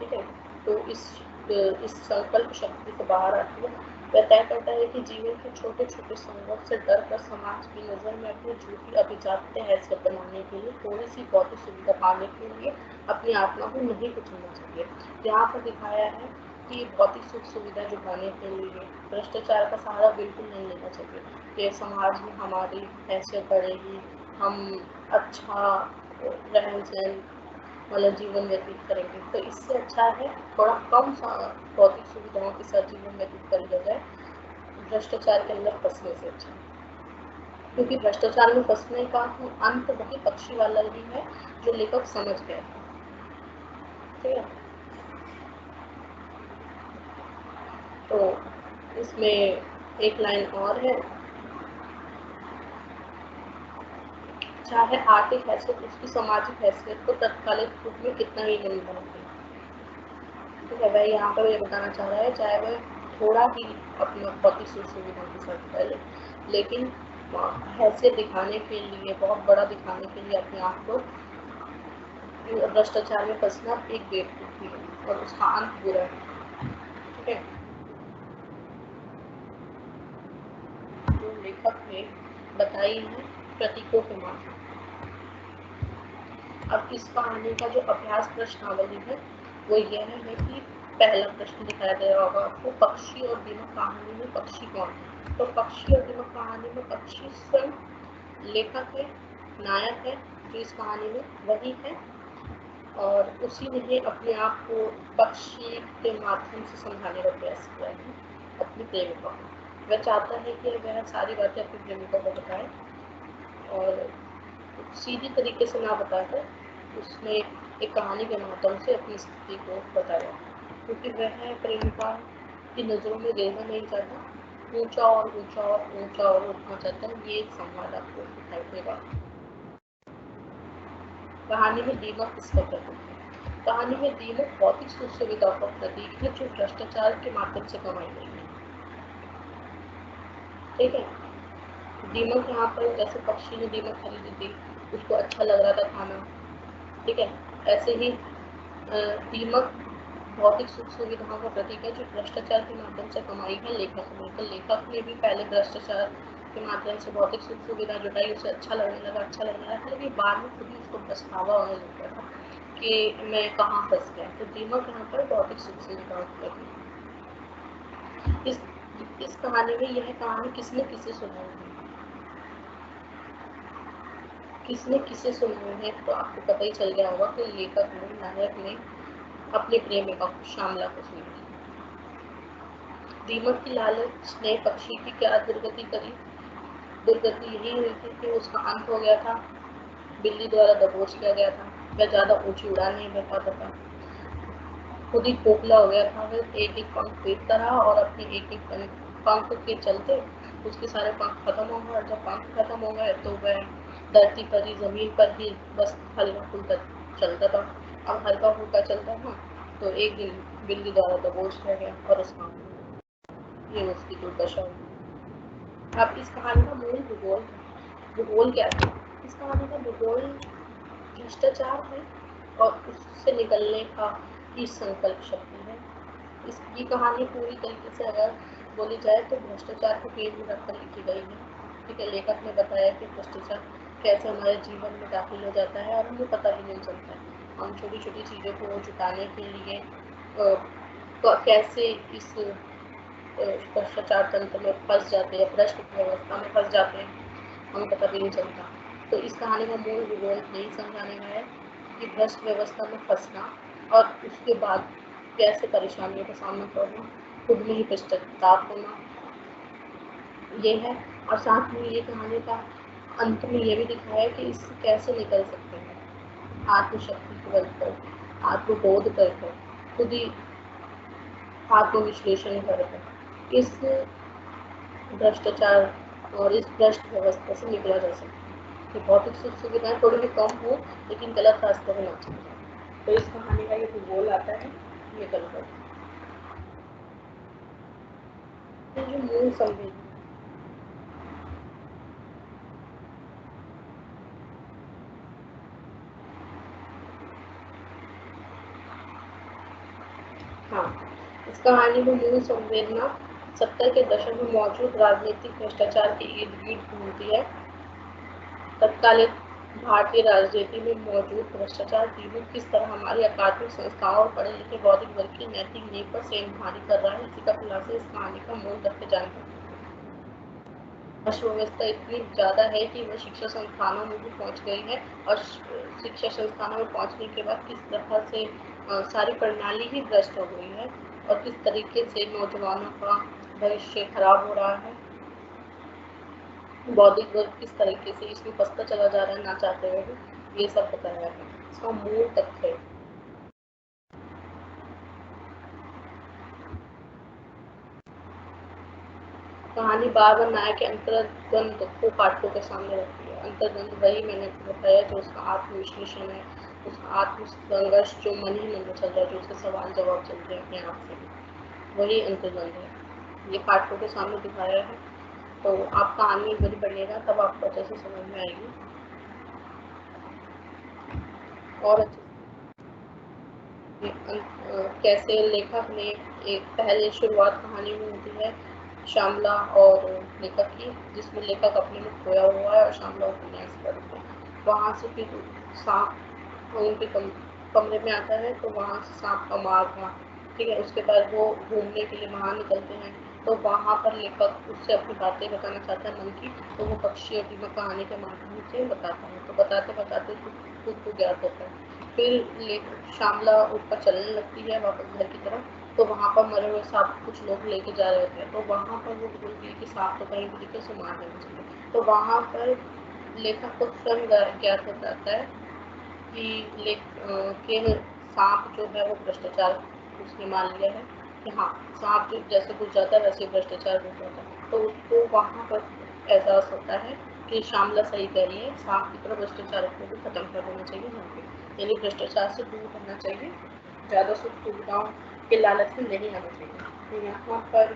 ठीक है। तो इस संकल्प शक्ति से बाहर आती है। वह तय करता है कि जीवन के छोटे छोटे संघर्ष से डर कर समाज की नज़र में अपनी झूठी अभिजात्य हैसियत बनाने के लिए, थोड़ी सी भौतिक सुविधा पाने के लिए अपनी आत्मा को नहीं कुचलना चाहिए। यहाँ पर दिखाया है कि भौतिक सुख सुविधा जुटाने के लिए भ्रष्टाचार का सहारा बिल्कुल नहीं लेना चाहिए, कि समाज में हमारी हैसियत बढ़ेगी, हम अच्छा रहन सहन वाला जीवन व्यतीत करेंगे। तो इससे अच्छा है थोड़ा कम भौतिक सुविधाओं के साथ जीवन व्यतीत कर लिया जाए, भ्रष्टाचार के अंदर फंसने से अच्छा, क्योंकि भ्रष्टाचार में फंसने का अंत वही पक्षी वाला ही है जो लेखक समझ गया, ठीक है। तो इसमें एक लाइन और है, चाहे आर्थिक हैसियत उसकी सामाजिक हैसियत को तत्कालिक रूप में कितना ही नहीं बनाती, ठीक है। वह यहाँ पर ये बताना चाह रहा है, चाहे वह थोड़ा ही अपनी भौतिक सुख सुविधा के साथ पहले, लेकिन हैसियत दिखाने के लिए, बहुत बड़ा दिखाने के लिए अपने आप को भ्रष्टाचार में फंसना एक बेवकूफ़ी है और उसका अंत बुरा है, ठीक है। जो लेखक ने बताई है प्रतीकों के माध्यम। अब इस कहानी का जो अभ्यास प्रश्नावली है वो यह है कि पहला प्रश्न दिखाया गया होगा आपको, पक्षी और दीमक कहानी में पक्षी कौन है। तो पक्षी और दीमक कहानी में पक्षी स्वयं लेखक है, नायक है जो इस कहानी में वही है, और उसी ने अपने आप को पक्षी के माध्यम से समझाने का प्रयास किया है अपनी प्रेमिका को। वह चाहता है कि वह सारी बातें अपनी प्रेमिका को बताए, और सीधी तरीके से ना बताकर उसने एक कहानी के माध्यम से अपनी स्थिति को बताया, क्योंकि वह प्रेमिका की नज़रों में गिरना नहीं चाहता, ऊंचा और ऊंचा और ऊंचा और उठना चाहता है। ये एक संवाद आपको दिखाई देगा। कहानी में दीमक किसका प्रतीक है। कहानी में दीमक भौतिक सुख सुविधाओं का प्रतीक है जो भ्रष्टाचार के माध्यम से कमाई गई है, ठीक है। दीमक यहाँ पर जैसे पक्षी ने दीमक खरीदी थी, उसको अच्छा लग रहा था खाना, ठीक है। ऐसे ही दीमक भौतिक सुख सुविधाओं का प्रतीक है जो भ्रष्टाचार के माध्यम से कमाई है लेखक ने। तो लेखक ने भी पहले भ्रष्टाचार के माध्यम से भौतिक सुख सुविधा जुटाई, उसे अच्छा लगने लगा, लेकिन बाद में खुद ही उसको पछतावा होने लग गया था कि मैं कहाँ फंस गया। तो दीमक यहाँ पर भौतिक सुख सुविधाओं का प्रतीक है। इस कहानी में यह कहानी किसने किसे सुनाई है, किसने किसे सुनाई है, तो आपको पता ही चल गया होगा कि लेखक ने, नायक ने अपने प्रेमिका को, श्यामला को सुनाई। दीमक की लालच ने पक्षी की क्या दुर्गति करी। दुर्गति यही हुई थी कि उसका अंत हो गया था, बिल्ली द्वारा दबोच लिया गया था, वह ज़्यादा ऊंची उड़ान नहीं भर पाता था, खुद ही खोखला हो गया था, वह एक एक पंख फेंकता रहा और अपने एक एक पंख के चलते उसके सारे पंख खत्म हो गए, और जब पंख खत्म हो गए तो वह धरती पर ही, जमीन पर ही बस हल्का फुल्का चलता था। अब हल्का फुल्का चलता था तो एक दिन बिल्ली द्वारा दबोच लिया गया और उसका ये उसकी दुर्दशा हुई। अब इस कहानी का मूल भूगोल क्या है? इस कहानी का भूगोल भ्रष्टाचार है और उससे निकलने का की संकल्प शक्ति है। इसकी कहानी पूरी तरीके से अगर बोली जाए तो भ्रष्टाचार को केंद्र में रखकर लिखी गई है। ठीक है, लेखक ने बताया कि भ्रष्टाचार कैसे हमारे जीवन में दाखिल हो जाता है और हमें पता भी नहीं चलता है। हम छोटी छोटी चीज़ों को जुटाने के लिए कैसे इस भ्रष्टाचार तंत्र में फंस जाते हैं, भ्रष्ट व्यवस्था में फंस जाते हैं, हमें पता भी नहीं चलता। तो इस कहानी का मूल भूगोल यही समझाने का है कि भ्रष्ट व्यवस्था में फंसना और उसके बाद कैसे परेशानियों का सामना करना, खुद में ही पश्चाताप होना, ये है। और साथ में ये कहानी का अंत में ये भी दिखाया है कि इससे कैसे निकल सकते हैं, आत्मशक्ति के बल पर, आत्मबोध कर खुद ही आत्मविश्लेषण कर इस भ्रष्टाचार और इस भ्रष्ट व्यवस्था से निकला जा सकता है कि भौतिक सुख सुविधाएं थोड़ी भी कम हो लेकिन गलत रास्ते में ना चले। तो इस कहानी का ये भूगोल आता है, ये गलत ये जो मूल संवेदना, हाँ, इस कहानी में मूल संवेदना 70 के दशक में मौजूद राजनीतिक भ्रष्टाचार के इर्द गिर्द घूमती है। तत्कालीन भारतीय राजनीति में मौजूद भ्रष्टाचार टीमों किस तरह हमारी अकादमिक संस्थाओं और पढ़े लिखे बौद्धिक वर्ग की नैतिक नींव पर सेंधमारी कर रहा है, इसी का खुलासा इस कहानी का मूल तथ्य जानकर अर्थव्यवस्था इतनी ज़्यादा है कि वह शिक्षा संस्थानों में भी पहुंच गई है और शिक्षा संस्थानों में पहुंचने के बाद किस तरह से सारी प्रणाली ही भ्रष्ट हो गई है और किस तरीके से नौजवानों का भविष्य खराब हो रहा है, बौद्धिक वर्ग किस तरीके से इसमें फंसता चला जा रहा है ना चाहते हुए भी, ये सब बताया है। इसका मूल तथ्य है। कहानी बार बार नायक के अंतर्द्वंद को पाठकों के सामने रखती है। अंतर्द्वंद वही मैंने बताया जो उसका आत्मविश्लेषण है, उसका आत्मसंघर्ष जो मन ही मन में चल रहा है, जो उसके सवाल जवाब चल रहे हैं अपने आप से, वही अंतर्द्वंद है। ये पाठकों के सामने दिखाया है। तो आप कहानी एक बार पढ़िएगा तब आपको अच्छे से समझ में आएगी और अच्छे कैसे लेखक ने एक पहले शुरुआत कहानी में होती है श्यामला और लेखक की, जिसमें लेखक अपने में खोया हुआ है और श्यामला उपन्यास पढ़ती है। वहाँ से फिर सांप उनके कमरे में आता है तो वहाँ से सांप का मार था। ठीक है, उसके बाद वो घूमने के लिए वहाँ निकलते हैं तो वहाँ पर लेखक उससे अपनी बातें बताना चाहता है मन की, तो वो पक्षी और दीपक कहानी के माध्यम से बताता है। तो बताते बताते खुद को ज्ञात होता है। फिर श्यामला ऊपर चलने लगती है वापस घर की तरफ, तो वहाँ पर मरे हुए सांप कुछ लोग लेके जा रहे थे, तो वहाँ पर वो बोलती है कि सांप तो कहीं भी दिखे उसे मार देना चाहिए। तो वहाँ पर लेखक को स्वयं ज्ञात हो जाता है कि के सांप जो है वो भ्रष्टाचार उसने मान लिया है कि हाँ, सांप जो जैसे घुस जाता है वैसे भ्रष्टाचार घुस जाता है। तो उसको वहाँ पर एहसास होता है कि श्यामला सही कह रही है, सांप की तरह भ्रष्टाचार को भी खत्म कर देना चाहिए यहाँ पे, यानी भ्रष्टाचार से दूर रहना चाहिए, ज़्यादा सुख सुविधाओं के लालच में नहीं आना चाहिए। तो यहाँ पर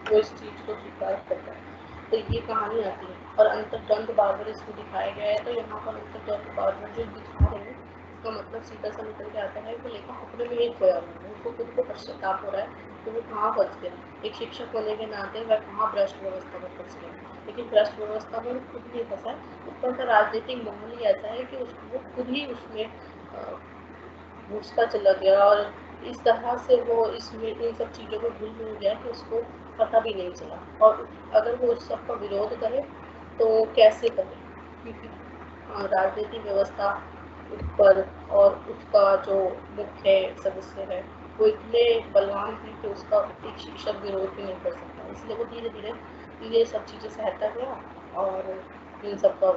वो इस चीज़ को स्वीकार करता है। तो ये कहानी आती है और अंतर्द्वंद बार-बार इसमें दिखाया गया है। तो यहाँ पर अंतर्द्वंद बार-बार जो दिखा रहे हैं इसका मतलब सीधा सा निकल के आता है कि लेखक अपने में ही खोया हुआ है, उसको खुद को पश्चाताप हो रहा है कि वो कहाँ फंस गया। एक शिक्षक होने के नाते वह कहाँ भ्रष्ट व्यवस्था में फंस गया, लेकिन भ्रष्ट व्यवस्था में वो खुद नहीं फंसा है, ऊपर का राजनीतिक माहौल ही ऐसा है कि वो खुद ही उसमें घुसता चला गया और इस तरह से वो इसमें इन सब चीज़ों को भूल मिल गया कि उसको पता भी नहीं चला। और अगर वो उस सब का विरोध करे तो कैसे करे, क्योंकि राजनीतिक व्यवस्था ऊपर और उसका जो मुख्य सदस्य है वो इतने बलवान थे कि उसका एक शिक्षक विरोध भी नहीं कर सकता, इसलिए वो धीरे धीरे ये सब चीज़ें सहता गया और इन सब का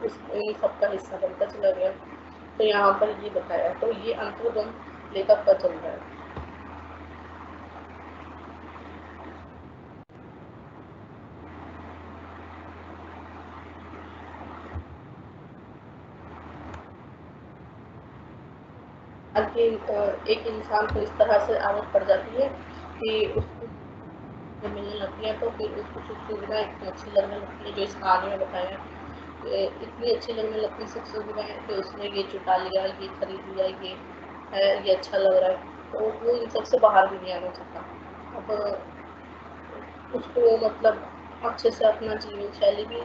इन सब का हिस्सा बनता चला गया। तो यहाँ पर ये बताया, तो ये अंतर्द्वंद लेखक का चल रहा है। एक इंसान को इस तरह से आदत पड़ जाती है कि उसको जब मिलने लगती है तो फिर उसको सुख सुविधाएं इतनी अच्छी लगने लगती है, जो इस कहानी में बताया इतनी अच्छी लगने लगती है सुख सुविधाएं कि उसने ये जुटा लिया, ये खरीद लिया, ये है, ये अच्छा लग रहा है, तो वो इन सबसे बाहर भी नहीं आना चाहता। अब उसको मतलब अच्छे से अपना जीवन शैली भी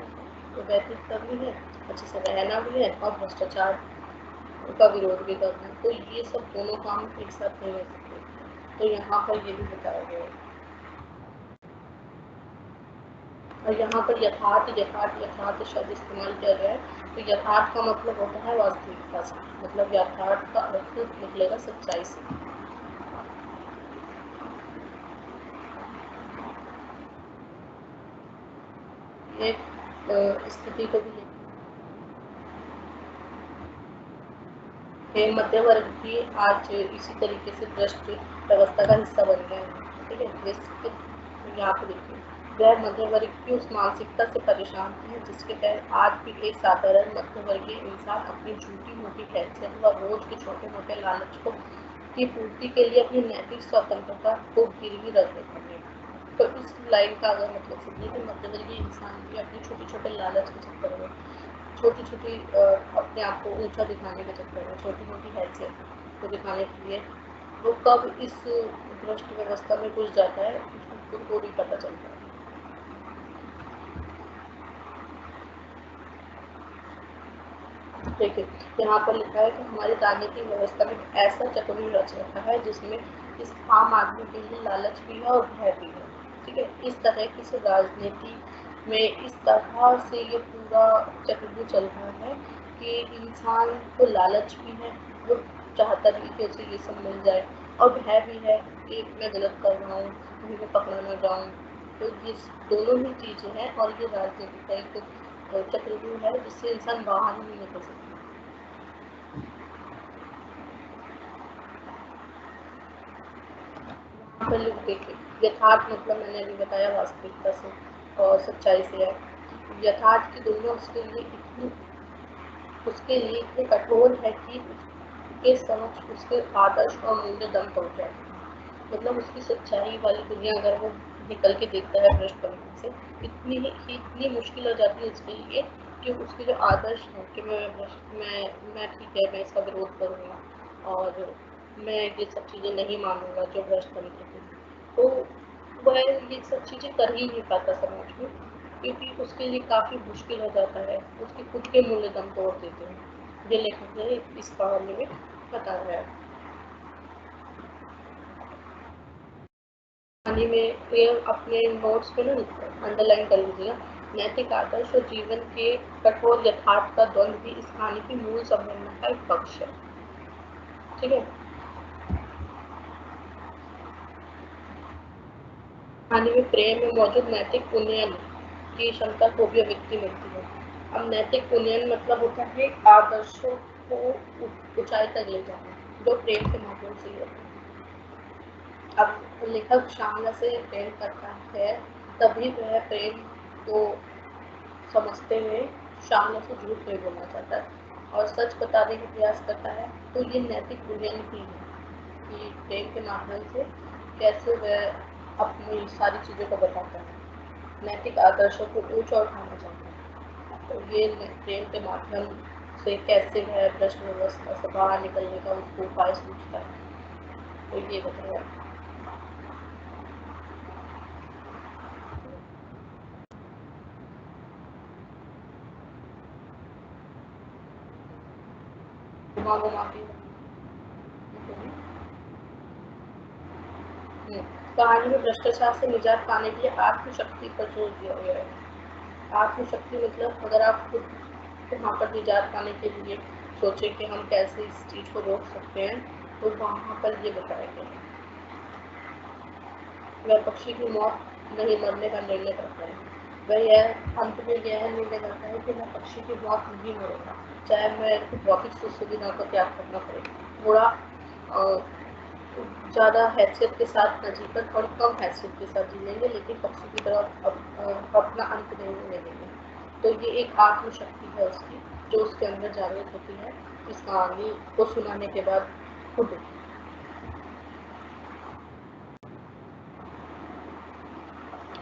व्यतीत करनी है, अच्छे से रहना भी है और भ्रष्टाचार का विरोध भी करना है, तो ये सब दोनों काम एक साथ नहीं हो सकते। तो यहाँ पर ये भी बताया गया है। और यहाँ पर यथार्थ शब्द इस्तेमाल किया गया है। तो यथार्थ का मतलब होता है वास्तविकता से, मतलब यथार्थ का अर्थ निकलेगा सच्चाई से। एक स्थिति को भी मध्य वर्ग भी आज इसी तरीके से भ्रष्ट व्यवस्था का हिस्सा बन गया है। ठीक है, जैसे यहाँ पे देखिए, वह मध्य वर्ग की उस मानसिकता से परेशान है जिसके तहत आज भी एक साधारण मध्य वर्गीय इंसान अपनी झूठी मोटी हैसियत व रोज के छोटे मोटे लालच को की पूर्ति के लिए अपनी नैतिक स्वतंत्रता को गिरवी रख देते हैं। तो इस लाइन का अगर मतलब सुनिए तो मध्य वर्गीय इंसान भी अपने छोटे छोटे लालच के चक्कर में, छोटी छोटी अपने आप को ऊंचा दिखाने के चक्कर में, छोटी मोटी हैसियत को दिखाने के लिए वो कब इस भ्रष्ट व्यवस्था में घुस जाता है उसको खुद को भी पता चलता है। देखिए, यहाँ पर लिखा है कि हमारी राजनीतिक व्यवस्था में ऐसा चक्रव्यूह रच रखा है जिसमें इस आम आदमी के लिए लालच भी है और भय भी है। ठीक है, इस तरह की से राजनीति में इस तरह से ये पूरा चक्रव्यूह चल रहा है कि इंसान को लालच भी है, वो चाहता भी कि उसे ये सब मिल जाए, और भय भी है कि मैं गलत कर रहा हूँ, कहीं मैं पकड़ा ना जाऊँ। तो ये दोनों ही चीज़ें हैं और ये राजनीति का एक चक्रव्यूह है जिससे इंसान बाहर नहीं निकल सकता। यहाँ पर लोग देखिए, यथार्थ मतलब मैंने अभी बताया वास्तविकता से और सच्चाई से है। यथार्थ की दुनिया उसके लिए इतनी कठोर है कि उसके समक्ष उसके आदर्श और मूल्य दम तोड़ जाए। मतलब उसकी सच्चाई वाली दुनिया अगर वो निकल के देखता है भ्रष्ट तरीके से, इतनी मुश्किल हो जाती है उसके लिए कि उसके जो आदर्श हैं कि मैं ठीक है, मैं इसका विरोध करूँगा और मैं ये सब चीज़ें नहीं मानूंगा जो भ्रष्ट तरीके से, तो वह ये सब चीज़ें कर ही नहीं पाता समाज में, क्योंकि उसके लिए काफ़ी मुश्किल हो जाता है, उसके खुद के मूल्य दम तोड़ देते हैं। ये लेखक ने इस कहानी में बताया है। कहानी में ये अपने नोट्स पे ना अंडरलाइन कर लीजिएगा, नैतिक आदर्श और जीवन के कठोर यथार्थ का द्वंद भी इस कहानी की मूल संवेदना का एक पक्ष है। ठीक है, कहानी में प्रेम में मौजूद नैतिक उन्नयन की क्षमता को भी अभिव्यक्ति मिलती है। अब नैतिक उन्नयन मतलब होता है आदर्शों को ऊंचाई तक ले जाना, जो प्रेम के माध्यम से ही होता है। अब लेखक श्यामला से प्रेम करता है, तभी वह प्रेम को समझते हुए श्यामला से झूठ नहीं बोलना चाहता है और सच बताने का प्रयास करता है। तो ये नैतिक उन्नयन ही है कि प्रेम के माध्यम से कैसे वह अपनी सारी चीज़ों को बताता है, नैतिक आदर्शों को ऊंचा उठाना चाहता है। तो ये प्रेम के माध्यम से कैसे वह भ्रष्ट व्यवस्था से बाहर निकलने का उसको उपाय सोचता है, तो ये बताया। घुमा घुमा के कहानी में भ्रष्टाचार से निजात पाने के लिए आत्मशक्ति पर जोर दिया गया है। आत्मशक्ति मतलब अगर आप खुद वहाँ पर निजात पाने के लिए सोचें कि हम कैसे इस चीज़ को रोक सकते हैं, तो वहाँ पर ये बताया गया है। वह पक्षी की मौत नहीं मरने का निर्णय करता है। वह यह अंत में यह निर्णय करता है कि मैं पक्षी की मौत नहीं मरूंगा, चाहे मेरे को भौतिक सुख सुविधा का त्याग करना पड़े। थोड़ा ज़्यादा हैसियत के साथ न जीकर और कम हैसियत के साथ जी लेंगे, लेकिन पक्षी की तरह अपना अंत नहीं होने देंगे। तो ये एक आत्मशक्ति है उसकी, जो उसके अंदर जागृत होती है इस कहानी को सुनाने के बाद खुद।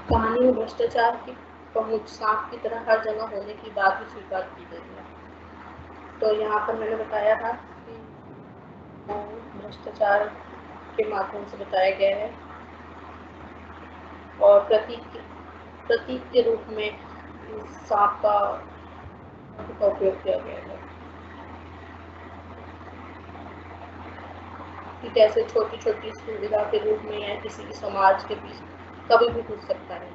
कहानी में भ्रष्टाचार की पहुंच सांप की तरह हर जगह होने की बात भी स्वीकार की गई है। तो यहाँ पर मैंने बताया था कि भ्रष्टाचार के माध्यम से बताया गया है और प्रतीक के रूप में सांप का उपयोग किया गया है कि कैसे छोटी छोटी सुविधा के रूप में या किसी भी समाज के बीच कभी भी घुस सकता है।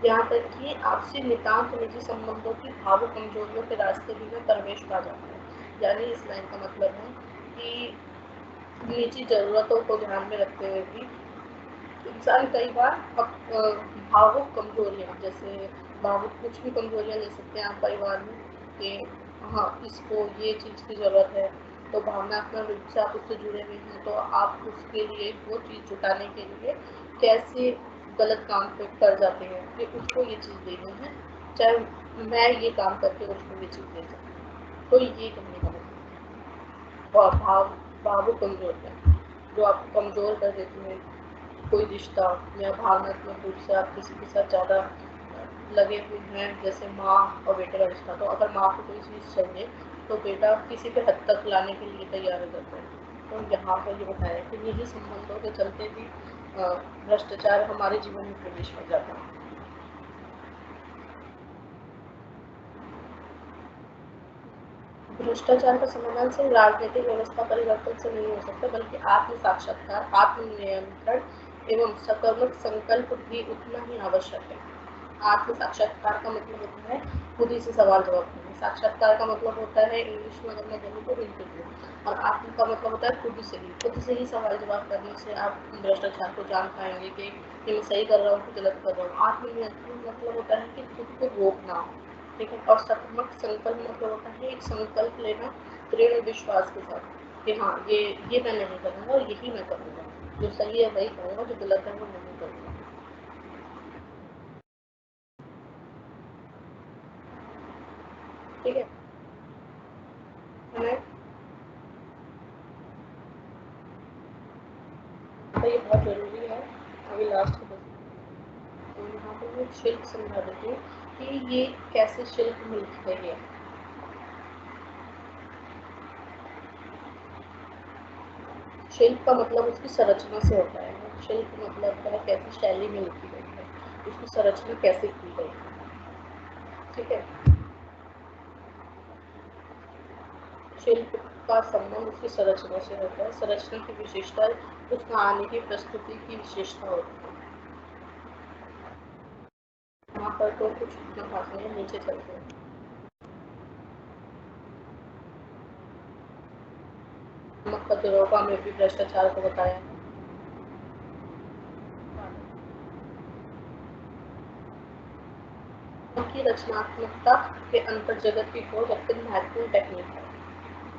यहाँ तक कि आपसी नितांत निजी संबंधों की भावुक कमजोरियों के रास्ते भी में प्रवेश पा जाता है। यानी इस लाइन का मतलब है कि निजी जरूरतों को ध्यान में रखते हुए भी इंसान कई बार भावुक कमजोरियाँ, जैसे भावुक कुछ भी कमजोरियाँ ले सकते हैं आप परिवार में कि हाँ इसको ये चीज़ की ज़रूरत है, तो भावनात्मक रूप से आप उससे जुड़े हुए हैं, तो आप उसके लिए वो चीज़ जुटाने के लिए कैसे गलत काम पे कर जाते हैं कि उसको ये चीज़ देनी है, चाहे मैं ये काम करके उसको ये चीज़ दे सकूँ। तो ये कहने का मतलब भावुक कमजोरियाँ जो आपको कमज़ोर कर देती हैं। कोई रिश्ता या भावनात्मक रूप से आप किसी के साथ ज़्यादा लगे हुए हैं, जैसे माँ और बेटे का रिश्ता, तो अगर माँ को कोई चीज़ चाहिए तो बेटा किसी भी हद तक लाने के लिए तैयार हो जाता है। तो यहाँ पर ये बताया कि निजी संबंधों के चलते भी भ्रष्टाचार हमारे जीवन में प्रवेश कर जाता है। भ्रष्टाचार का समाधान सिर्फ राजनीतिक व्यवस्था परिवर्तन से नहीं हो सकता, बल्कि आत्म साक्षात्कार, आत्मनियंत्रण एवं सकर्मक संकल्प भी उतना ही आवश्यक है। आत्म साक्षात्कार का मतलब होता है खुद ही से सवाल जवाब करना। साक्षात्कार का मतलब होता है इंग्लिश में अगर मैं बोलूँ तो इंटरव्यू, और आत्म का मतलब होता है खुद से ही सवाल जवाब करने से आप भ्रष्टाचार को जान पाएंगे कि मैं सही कर रहा हूँ कि गलत कर रहा हूँ। आत्मनियंत्रण मतलब होता है कि खुद को रोकना, ठीक है। और सकारात्मक संकल्प मतलब होता है एक संकल्प लेना दृढ़ विश्वास के साथ कि हाँ ये मैं नहीं करूँगा और यही मैं करूँगा, जो सही है वही करूँगा, जो गलत है वो नहीं करूँगा, ठीक है। हमें तो ये बहुत ज़रूरी है। अभी लास्ट में तो यहाँ पर मैं शिल्प समझा देती हूँ कि ये कैसे शिल्प मिलती है। शिल्प का मतलब उसकी संरचना से होता है। शिल्प मतलब है कैसी शैली में लिखी गई है, उसकी संरचना कैसे की गई है, ठीक है। शिल्प का संबंध उसकी संरचना से होता है। संरचना की विशेषता उस कहानी की प्रस्तुति की विशेषता होती है। यहाँ पर तो कुछ इतना खास नहीं है, नीचे चलते हैं। नमक कतरोगा में भी भ्रष्टाचार को बताया है। उनकी रचनात्मकता के अंतर जगत की खोज अत्यंत महत्वपूर्ण टेक्निक है,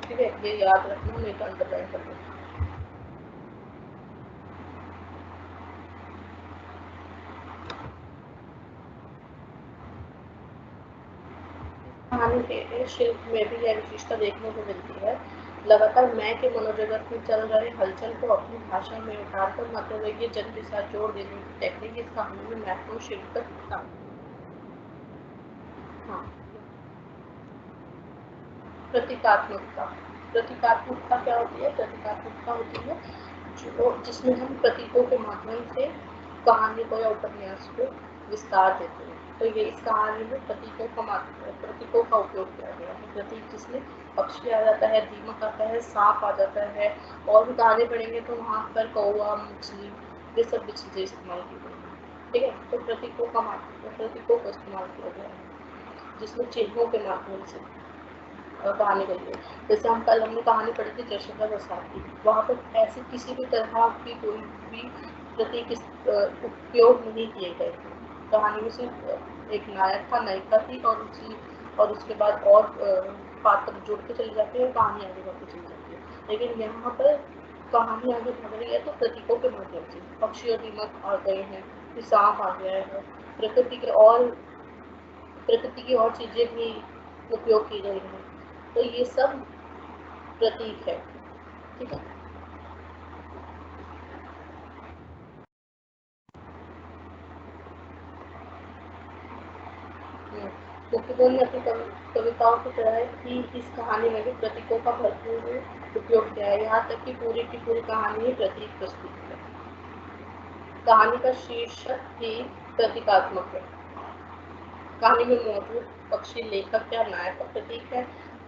ठीक है। ये याद रखना, नहीं तो अंडरलाइन कर देना। कहानी के शिल्प में भी यह विशेषता देखने को मिलती है। लगातार मैं के मनोजगत में चल रहे हलचल को अपनी भाषा में उतारकर मतलबीय जन के साथ जोड़ देने की टेक्निक इस कहानी में महत्वपूर्ण शिल्पगत था। हाँ, प्रतीकात्मकता। प्रतीकात्मकता क्या होती है? प्रतीकात्मकता होती है जो जिसमें हम प्रतीकों के माध्यम से कहानी को या उपन्यास को विस्तार देते हैं। तो ये इस कहानी में प्रतीकों का उपयोग किया गया है। प्रतीक जिसमें पक्षी आ जाता है, दीमक आता है, सांप आ जाता है, और भी कहानी पढ़ेंगे तो वहाँ पर कौवा, मछली, ये सब भी चीज़ें इस्तेमाल की गई हैं, ठीक है। तो प्रतीकों का इस्तेमाल किया गया है जिसमें चिन्हों के माध्यम से कहानी बनी है। जैसे हमने कहानी पढ़ी थी जशोदा बरसात की, वहाँ पर ऐसे किसी भी तरह की कोई भी प्रतीक उपयोग नहीं किए गए थे, कहानी में सिर्फ एक नायक था, नायिका थी और उसके बाद और पात्र जुड़ते चले जाते हैं, कहानी आगे बढ़ती चली जाती है। लेकिन यहाँ पर कहानी आगे बढ़ रही है तो प्रतीकों के माध्यम से। पक्षी और दीमक आ गए हैं, फिर सांप आ गया है, प्रकृति की और चीजें भी उपयोग की गई हैं, तो ये सब प्रतीक है। ठीक है। तुलसीदास ने अपनी कविताओं की तरह ही इस कहानी में भी प्रतीकों का भरपूर उपयोग किया है। यहाँ तक कि पूरी की पूरी कहानी ही प्रतीक प्रस्तुत है। कहानी का शीर्षक ही प्रतीकात्मक है। कहानी में मौजूद पक्षी लेखक या नायक का प्रतीक है।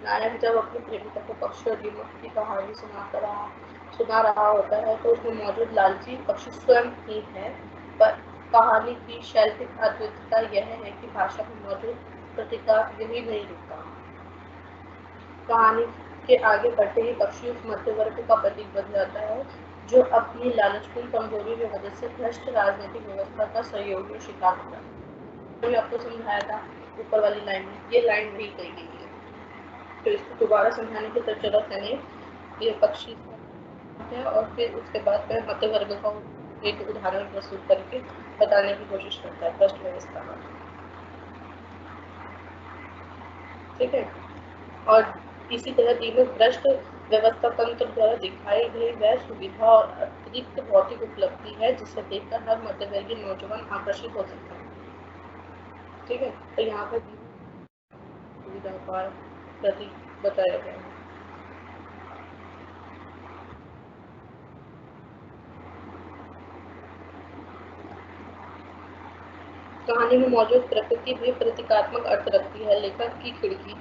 नायक जब अपनी प्रेमिका को पक्षी और दीमक की कहानी सुना रहा होता है तो उसमें मौजूद लालची पक्षी स्वयं ही है। पर कहानी की शैल्पिक अद्वितीयता यह है कि भाषा में मौजूद प्रतीकात्मक यही नहीं रुकता। कहानी के आगे बढ़ते ही पक्षी उस मध्य वर्ग का प्रतीक बन जाता है जो अपनी लालचपूर्ण कमजोरी की वजह से भ्रष्ट राजनीतिक व्यवस्था का सहयोगी शिकार होता है। मैंने आपको समझाया था ऊपर वाली लाइन में, ये लाइन वही कही गई है, तो इसको दोबारा समझाने की तो जरूरत है नहीं। ये पक्षी है और फिर उसके बाद फिर मध्य वर्ग का एक उदाहरण प्रस्तुत करके बताने की कोशिश करता है भ्रष्ट व्यवस्था का। ठीक है। और इसी तरह दीमक भ्रष्ट व्यवस्था तंत्र द्वारा दिखाई गई वह सुविधा और अतिरिक्त भौतिक उपलब्धि है जिसे देखकर हर मध्यवर्गीय नौजवान आकर्षित हो सकता है। ठीक है। तो यहाँ पर सुविधा का प्रतीक बताया गया है। कहानी में मौजूद प्रकृति भी प्रतीकात्मक अर्थ रखती है। लेखक की खिड़की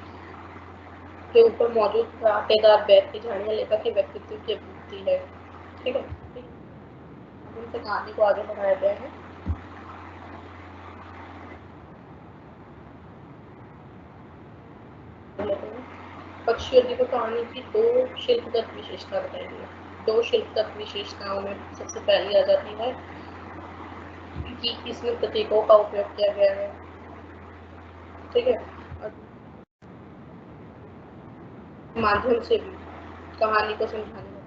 के ऊपर मौजूद कांटेदार बैग की झाड़ियां लेखक के व्यक्तित्व की अभिव्यक्ति है। ठीक है। उनसे कहानी को आगे बढ़ाया गया है। पक्षी और दीपक कहानी की दो शिल्पगत विशेषता बताई गई है। दो शिल्पगत विशेषताओं में सबसे पहली आ जाती है कि इसमें प्रतीकों का उपयोग किया गया है। ठीक है। और माध्यम से भी कहानी को समझाने में।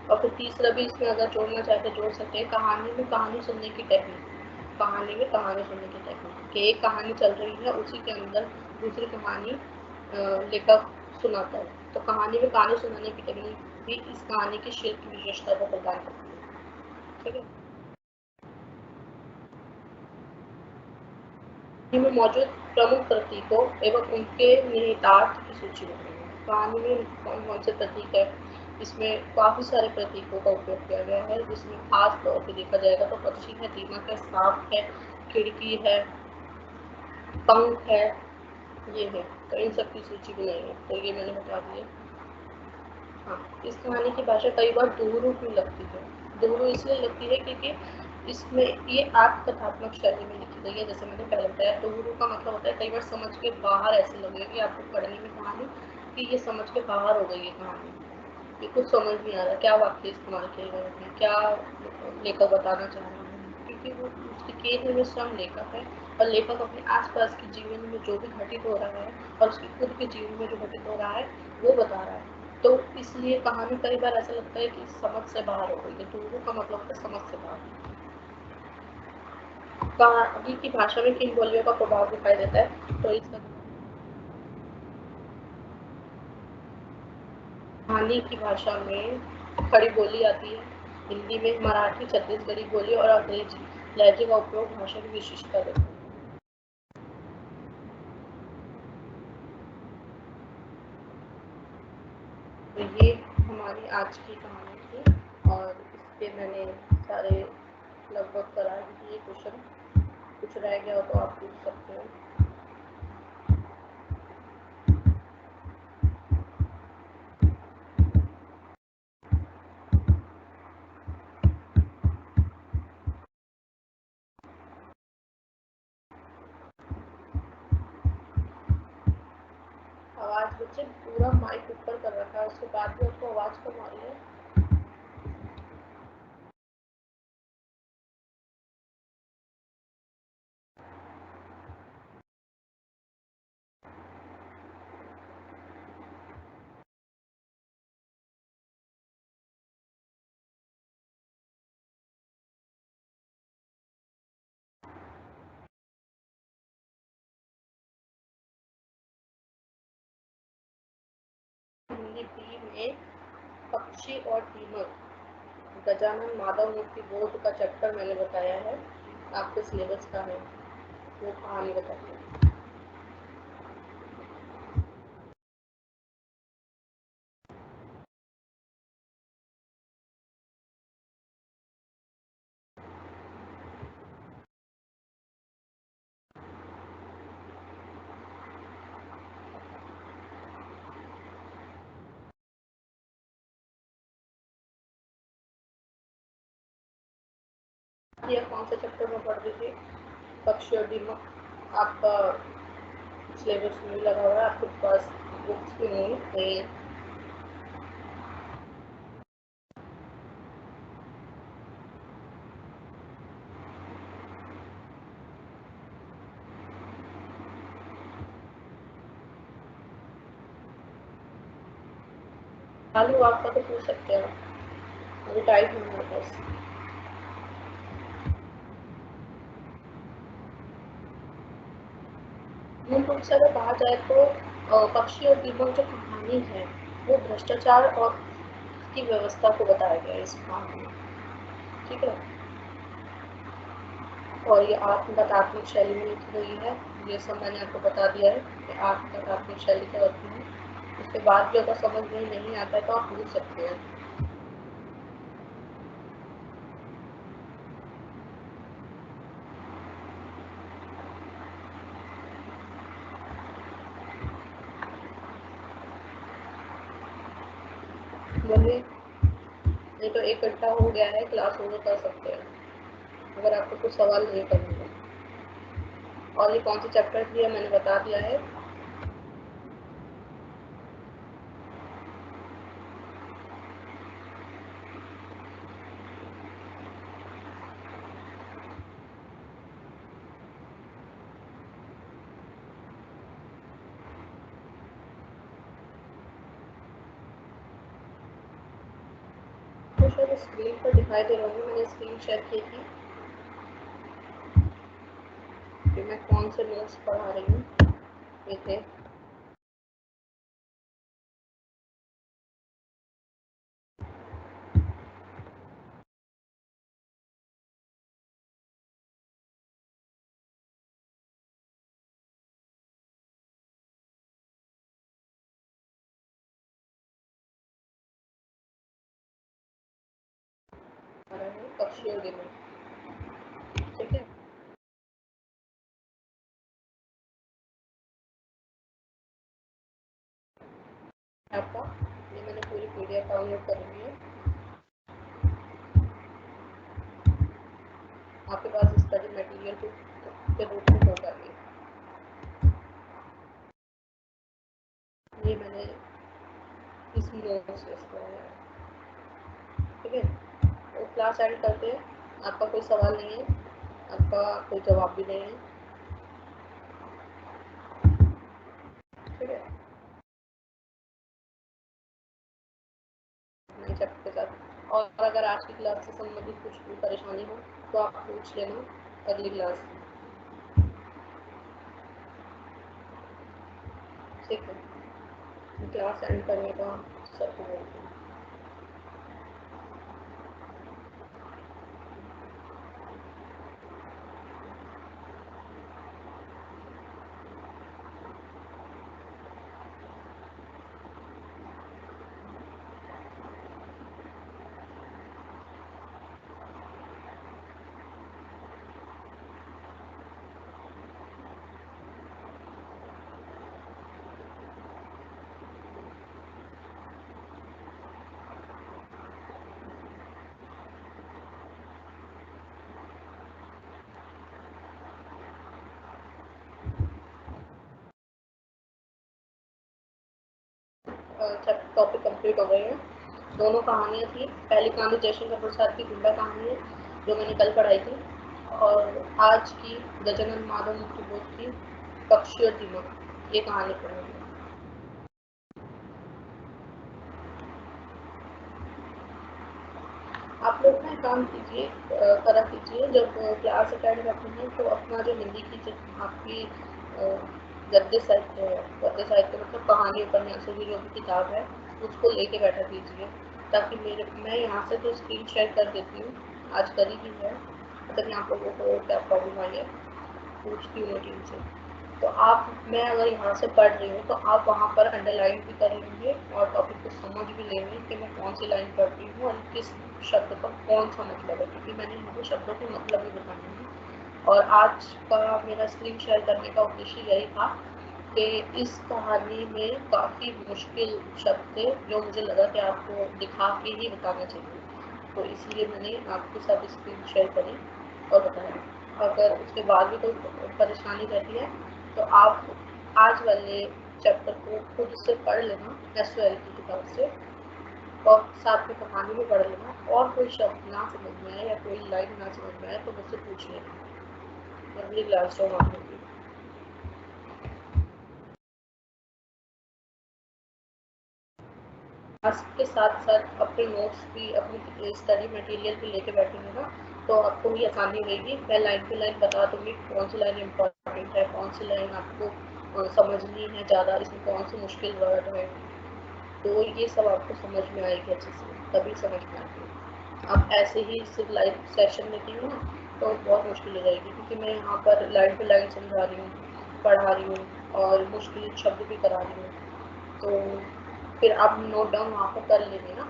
और फिर तीसरा भी इसमें अगर जोड़ना चाहे तो जोड़ सकते हैं, कहानी में कहानी सुनने की टेक्निक। कहानी में कहानी सुनने की टेक्निक कि एक कहानी चल रही है, उसी के अंदर दूसरी कहानी लेखक सुनाता है, तो कहानी में कहानी सुनाने की टेक्निक भी इस कहानी की शिल्प की विशेषता को प्रदान करती है। ठीक है। में मौजूद प्रमुख प्रतीकों एवं उनके निहितार्थ की सूची बनाई है। कहानी में कौन कौन से प्रतीक है, इसमें काफ़ी सारे प्रतीकों का उपयोग किया गया है, जिसमें खास तौर पे देखा जाएगा तो पक्षी है, दीमक है, सांप है, खिड़की है, पंख है, ये है। तो इन सब की सूची बनाई है, तो ये मैंने बता दिया। हाँ, इस कहानी की भाषा कई बार दुहरू क्यों लगती है। दुहरू इसलिए लगती है क्योंकि इसमें ये आत्मकथात्मक शैली में लिखी गई है। जैसे मैंने पहले बताया, दुहरू का मतलब होता है कई बार समझ के बाहर ऐसे लगेगा कि आपको पढ़ने में कहानी कि ये समझ के बाहर हो गई है कहानी, ये कुछ समझ नहीं आ रहा क्या वाक्य इस्तेमाल किए गए हैं, क्या लेखक बताना चाह रहे हैं, क्योंकि वो उसके केंद्र में स्वयं लेखक है और लेखक अपने आसपास के जीवन में जो भी घटित हो रहा है और उसके खुद के जीवन में जो घटित हो रहा है वो बता रहा है। तो इसलिए कहानी कई बार ऐसा लगता है कि समझ से बाहर हो गई है। दूरों का मतलब होता है समझ से बाहर। कहानी की भाषा में किन बोलियों का प्रभाव दिखाई देता है, तो इसका कहानी की भाषा में खड़ी बोली आती है। हिंदी में मराठी, छत्तीसगढ़ी बोली और अंग्रेजी लहजे का उपयोग भाषा की विशिष्टता देता है। तो ये हमारी आज की कहानी थी और इस पे मैंने सारे लगभग करा दिए क्वेश्चन। कुछ रह गया हो तो आप पूछ सकते हो। आवाज़ बच्चे पूरा माइक ऊपर कर रखा है, उसके बाद भी आपको आवाज़ कम आ रही है। हमने पक्षी और दीमक गजानन माधव मुक्ति बोध का चैप्टर मैंने बताया है, आपके सिलेबस का है, वो कहानी बताते हैं। ये कौन से चैप्टर में पढ़ रही थी? पक्षी और दीमक आपका सिलेबस में लगा हुआ है, आपके पास बुक्स भी नहीं है। चालू आपका तो पूछ सकते हो, अभी टाइम है मेरे पास। मूल रूप से अगर कहा जाए तो पक्षी और दीमक जो कहानी है वो भ्रष्टाचार और की व्यवस्था को बताया गया है इस कहानी में, ठीक है। और ये आत्मकथात्मक शैली में लिखी गई है, ये सब मैंने आपको बता दिया है कि आत्मकथात्मक शैली क्या होती है। उसके बाद भी अगर समझ में नहीं आता है तो आप पूछ सकते हैं। बोलिए, ये तो 1 घंटा हो गया है, क्लास ओवर कर सकते हैं अगर आपको कुछ सवाल नहीं करने हैं। और ये कौन सी चैप्टर की है मैंने बता दिया है। तो शायद स्क्रीन पर दिखाई दे रहा होंगे, मैंने स्क्रीन शेयर की थी कि मैं कौन से नोट्स पढ़ा रही हूँ। ये थे पक्षी और दीमक, ठीक है। आपका ये मैंने पूरी पीडीएफ डाउनलोड कर ली है, आपके पास स्टडी मटेरियल के रूप में होगा ये मैंने इस नोट्स से इसमें, ठीक है। तो क्लास एंड करते हैं, आपका कोई सवाल नहीं है, आपका कोई जवाब भी नहीं है, ठीक है। नए चैप्टर के साथ, और अगर आज की क्लास से संबंधित कुछ भी परेशानी हो तो आप पूछ लेना अगली क्लास में, ठीक है। क्लास एंड करने का सबको बोलते हैं। टॉपिक कंप्लीट हो गए हैं। दोनों कहानियाँ थी, पहली कहानी जयशंकर प्रसाद की गुंडा कहानी है जो मैंने कल पढ़ाई थी, और आज की गजानन माधव मुक्ति बोध की पक्षी और दीमक, ये कहानी पढ़ेंगे। आप लोग ना काम कीजिए, करा कीजिए, जब क्लास अटेंड करते हैं तो अपना जो हिंदी की जो आपकी गद्य साहित्य है, गद्य साहित्य मतलब कहानी उपन्यासों की जो भी किताब है उसको लेके बैठा कीजिए, ताकि मैं यहाँ से तो स्क्रीन शेयर कर देती हूँ, आज करी ही है। अगर यहाँ लोगों को क्या प्रॉब्लम आई है पूछती हूँ टीम से। तो मैं अगर यहाँ से पढ़ रही हूँ तो आप वहाँ पर अंडरलाइन भी कर लेंगे और टॉपिक को समझ भी लेंगे कि मैं कौन सी लाइन पढ़ रही हूँ और किस शब्द का कौन सा मतलब है, क्योंकि मैंने यहाँ पे शब्दों के मतलब भी बताने हैं। और आज का मेरा स्क्रीन शेयर करने का उद्देश्य यही था कि इस कहानी में काफ़ी मुश्किल शब्द थे जो मुझे लगा कि आपको दिखा के ही बताना चाहिए, तो इसलिए मैंने आपके साथ स्क्रीन शेयर करी और बताया। अगर उसके बाद भी कोई परेशानी रहती है तो आप आज वाले चैप्टर को खुद से पढ़ लेना SOL की किताब से, और साथ में कहानी भी पढ़ लेना, और कोई शब्द ना समझ में आए या कोई लाइन ना समझ में आए तो मुझसे पूछ लेना, मैं अगली क्लास जो होगी। क्लास के साथ साथ अपने नोट्स भी, अपनी स्टडी मटेरियल भी लेके बैठेंगे ना, तो आपको भी आसानी रहेगी। मैं लाइन पे लाइन बता दूंगी कौन सी लाइन इम्पोर्टेंट है, कौन सी लाइन आपको समझनी है ज़्यादा, इसमें कौन सी मुश्किल वर्ड है, तो ये सब आपको समझ में आएगी अच्छे से, तभी समझ में आएगी। अब ऐसे ही सिर्फ लाइव सेशन लेती हूँ ना तो बहुत मुश्किल हो जाएगी, क्योंकि मैं यहाँ पर लाइन टू लाइन समझा रही हूँ, पढ़ा रही हूँ और मुश्किल शब्द भी करा रही हूँ, तो फिर आप नोट डाउन वहाँ पर कर लेंगे ना।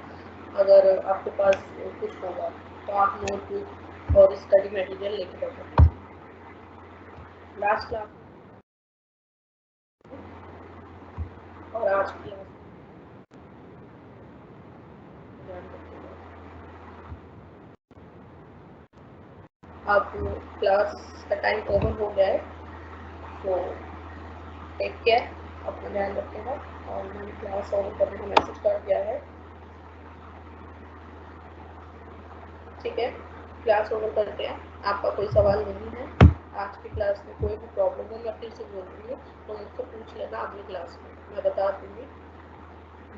अगर आपके पास कुछ होगा तो आप नोटबुक और स्टडी मटेरियल लेके बैठो। लास्ट क्लास और आज की क्लास ध्यान रखिएगा। अब क्लास का टाइम ओवर हो गया है, तो टेक केयर, अपना ध्यान रखिएगा। और मैंने क्लास ओवर करने का मैसेज कर दिया है, ठीक है। क्लास ओवर करते हैं, आपका कोई सवाल नहीं है आज की क्लास में, कोई भी प्रॉब्लम हो मैं फिर से बोल रही हूँ तो मुझसे पूछ लेना अगली क्लास में, मैं बता दूँगी,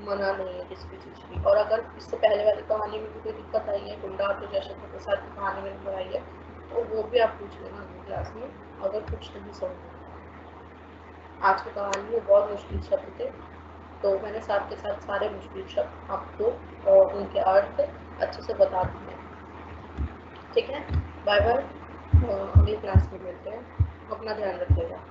मना नहीं है किसी भी चीज़ की। और अगर इससे पहले वाली कहानी में भी कोई दिक्कत आई है, गुंडा तो जैसे प्रसाद की कहानी में नंबर आई है, तो वो भी आप पूछ लेना अगली क्लास में, अगर कुछ नहीं समझ में। आज की कहानी में बहुत मुश्किल शब्द थे, तो मैंने साथ के साथ सारे मुश्किल शब्द आपको और उनके अर्थ अच्छे से बता दिए हैं, ठीक है। बाय बाय, अगली क्लास में मिलते हैं, अपना ध्यान रखिएगा।